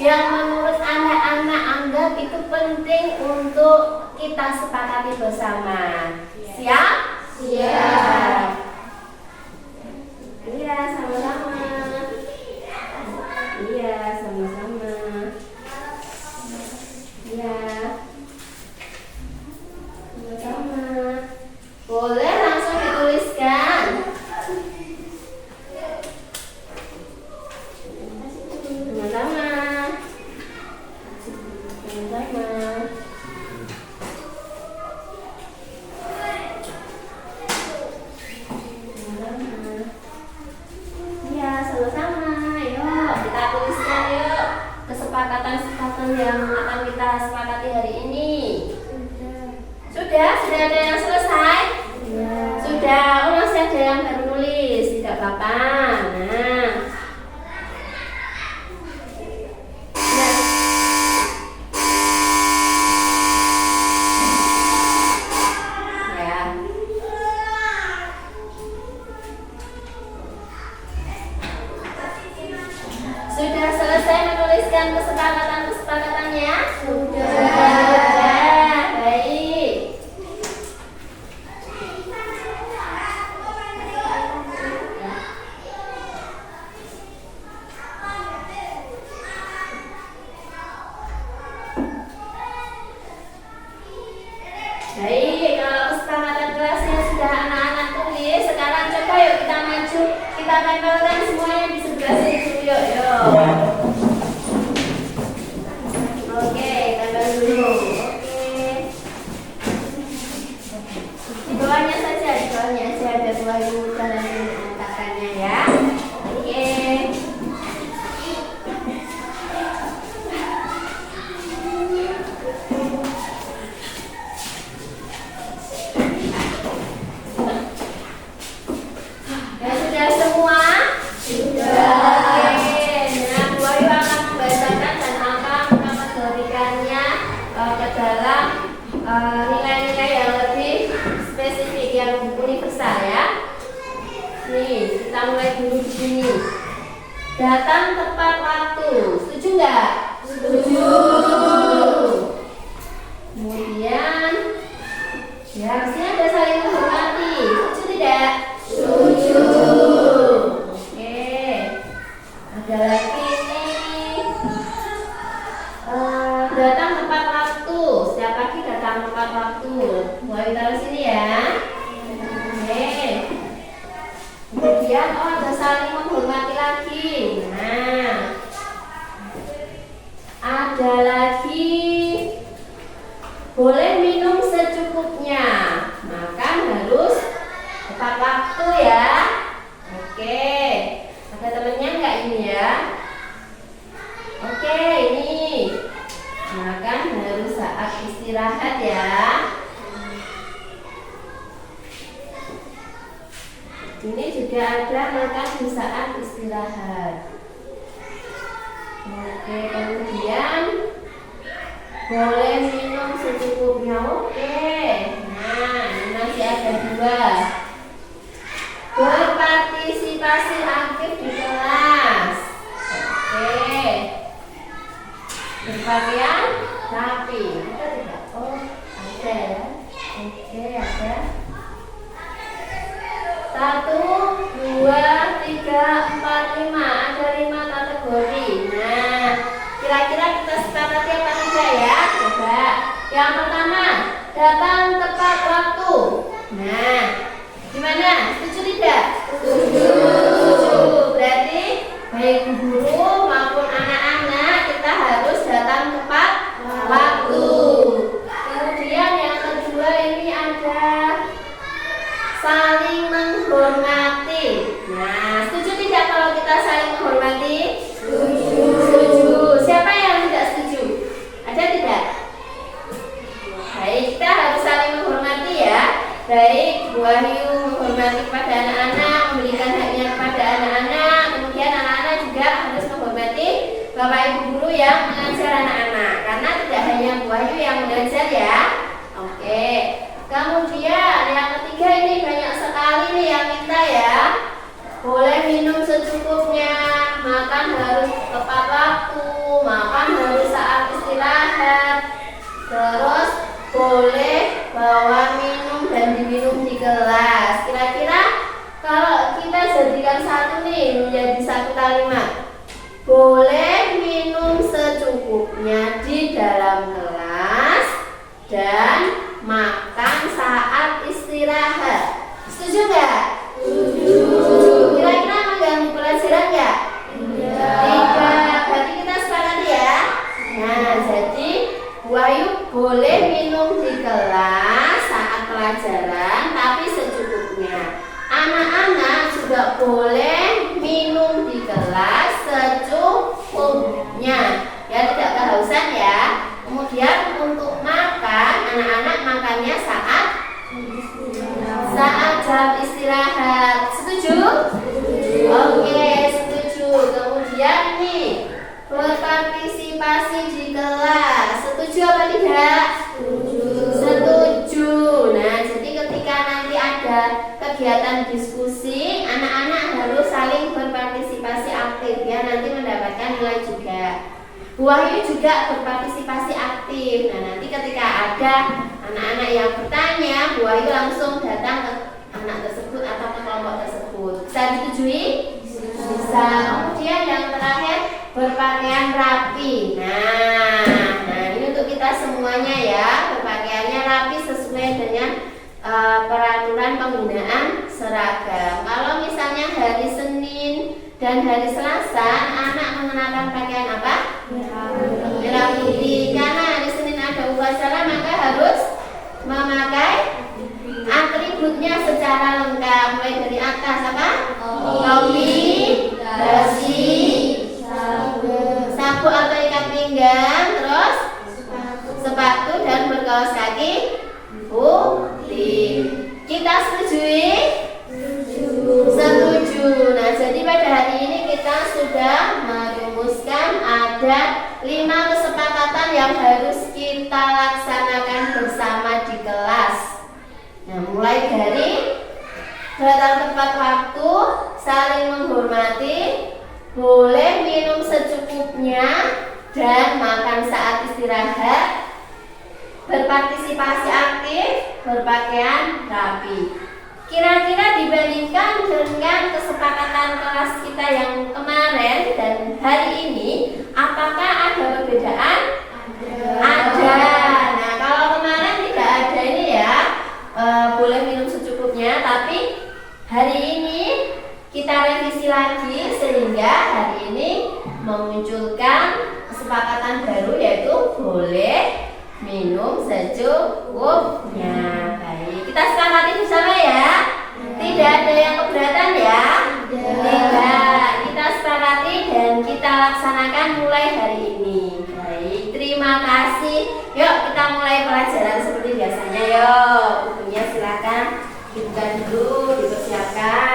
yang menurut anak-anak anggap itu penting untuk kita sepakati bersama. Siap? Siap. Iya, sama-sama. Iya, sama-sama. Iya. Sama-sama. Boleh langsung dituliskan. Sama-sama. Sama-sama. kita tempelkan semuanya di sebelah sini dulu yuk. Oke, tempel dulu. Oke. Di bawahnya saja, di bawahnya aja ada buah yang mudah nanti angkatannya ya. Oke. Ya sudah semua? Sudah. Oke. Nah, buah yang akan membacakan dan akan mengkategorikannya ke dalam nilai-nilai yang lebih spesifik, yang universal ya. Nih, kita mulai dulu di sini. Datang tepat waktu. Setuju nggak? Setuju. Kemudian, ya harusnya ada saling menghormati. Setuju tidak? Setuju. Oke. Ada lagi nih. Datang tepat waktu. Setiap pagi datang tepat waktu. Mulai taruh sini ya. Oke. Kemudian ada saling menghormati lagi. Nah, ada lagi boleh minum secukupnya. Makan harus tepat waktu ya. Oke. Ada temennya nggak ini ya? Oke, ini makan harus saat istirahat ya. Ini juga ada makan di saat istirahat. Oke, kemudian boleh minum secukupnya. Oke. Nah, ini masih ada dua. Berpartisipasi aktif di kelas. Oke. Berpakaian rapi. Ada tidak? Oh, ada ya. Oke, ada. 1, 2, 3, 4, 5. Ada 5 kategori. Nah, kira-kira kita sepakati apa tidak ya? Coba. Yang pertama, datang tepat waktu. Nah, gimana? Setuju tidak? Setuju. Berarti baik guru maupun anak-anak kita harus datang tepat waktu. Kemudian yang kedua ini ada saling menghormati. Nah, setuju tidak kalau kita saling menghormati? Setuju. Setuju. Siapa yang tidak setuju? Ada tidak? Baik, kita harus saling menghormati ya. Baik, Bu Wahyu menghormati kepada anak-anak, memberikan haknya kepada anak-anak. Kemudian anak-anak juga harus menghormati Bapak Ibu guru yang mengajar anak-anak. Karena tidak hanya Bu Wahyu yang mengajar ya. Oke. Kemudian yang ketiga ini banyak sekali nih yang minta ya. Boleh minum secukupnya, makan harus tepat waktu, makan harus saat istirahat. Terus boleh bawa minum dan diminum di kelas. Kira-kira kalau kita jadikan satu nih menjadi satu kalimat, boleh minum secukupnya di dalam kelas dan makan saat istirahat. Setuju nggak? Setuju. Kira-kira mengganggu pelajaran nggak? Tidak. Berarti kita sepakati ya. Nah, jadi Bu Ayu boleh minum di kelas saat pelajaran, tapi secukupnya. Anak-anak juga boleh minum di kelas secukupnya. Ya, tidak kehausan ya. Kemudian untuk makan, anak-anak makannya saat jam istirahat. Setuju? Oke, setuju. Kemudian nih, berpartisipasi di kelas. Setuju apa tidak? Setuju. Nah, jadi ketika nanti ada kegiatan diskusi, anak-anak harus saling berpartisipasi aktif ya, nanti mendapatkan nilai juga. Bu Wahyu juga berpartisipasi aktif. Nah, nanti ketika ada anak-anak yang bertanya, Bu Wahyu langsung datang ke anak tersebut atau ke kelompok tersebut. Bisa disetujui? Bisa. Kemudian yang terakhir, berpakaian rapi. Nah ini untuk kita semuanya ya, berpakaiannya rapi sesuai dengan peraturan penggunaan seragam. Kalau misalnya hari Senin dan hari Selasa, anak mengenakan pakaian apa? Merah putih. Karena hari Senin ada upacara, maka harus memakai atributnya secara lengkap, mulai dari atas apa? Topi, dasi, sapu atau ikat pinggang, terus sepatu dan berkaos kaki putih. Kita setujui? Setuju. Nah, jadi pada hari ini kita sudah merumuskan ada 5 kesepakatan yang harus kita laksanakan bersama di kelas. Nah, mulai dari datang tepat waktu, saling menghormati, boleh minum secukupnya dan makan saat istirahat, berpartisipasi aktif, berpakaian rapi. Kira-kira dibandingkan dengan kesepakatan kelas kita yang kemarin dan hari ini, apakah ada perbedaan? Ada. Nah, kalau kemarin tidak ada ini ya, boleh minum secukupnya, tapi hari ini kita revisi lagi sehingga hari ini memunculkan kesepakatan baru, yaitu boleh minum secukupnya. Baik, kita sepakati bersama ya. Tidak ada yang keberatan ya? Tidak. Kita sepakati dan kita laksanakan mulai hari ini. Baik, terima kasih. Yuk kita mulai pelajaran seperti biasanya. Yuk, bukunya silakan dibuka dulu, dipersiapkan.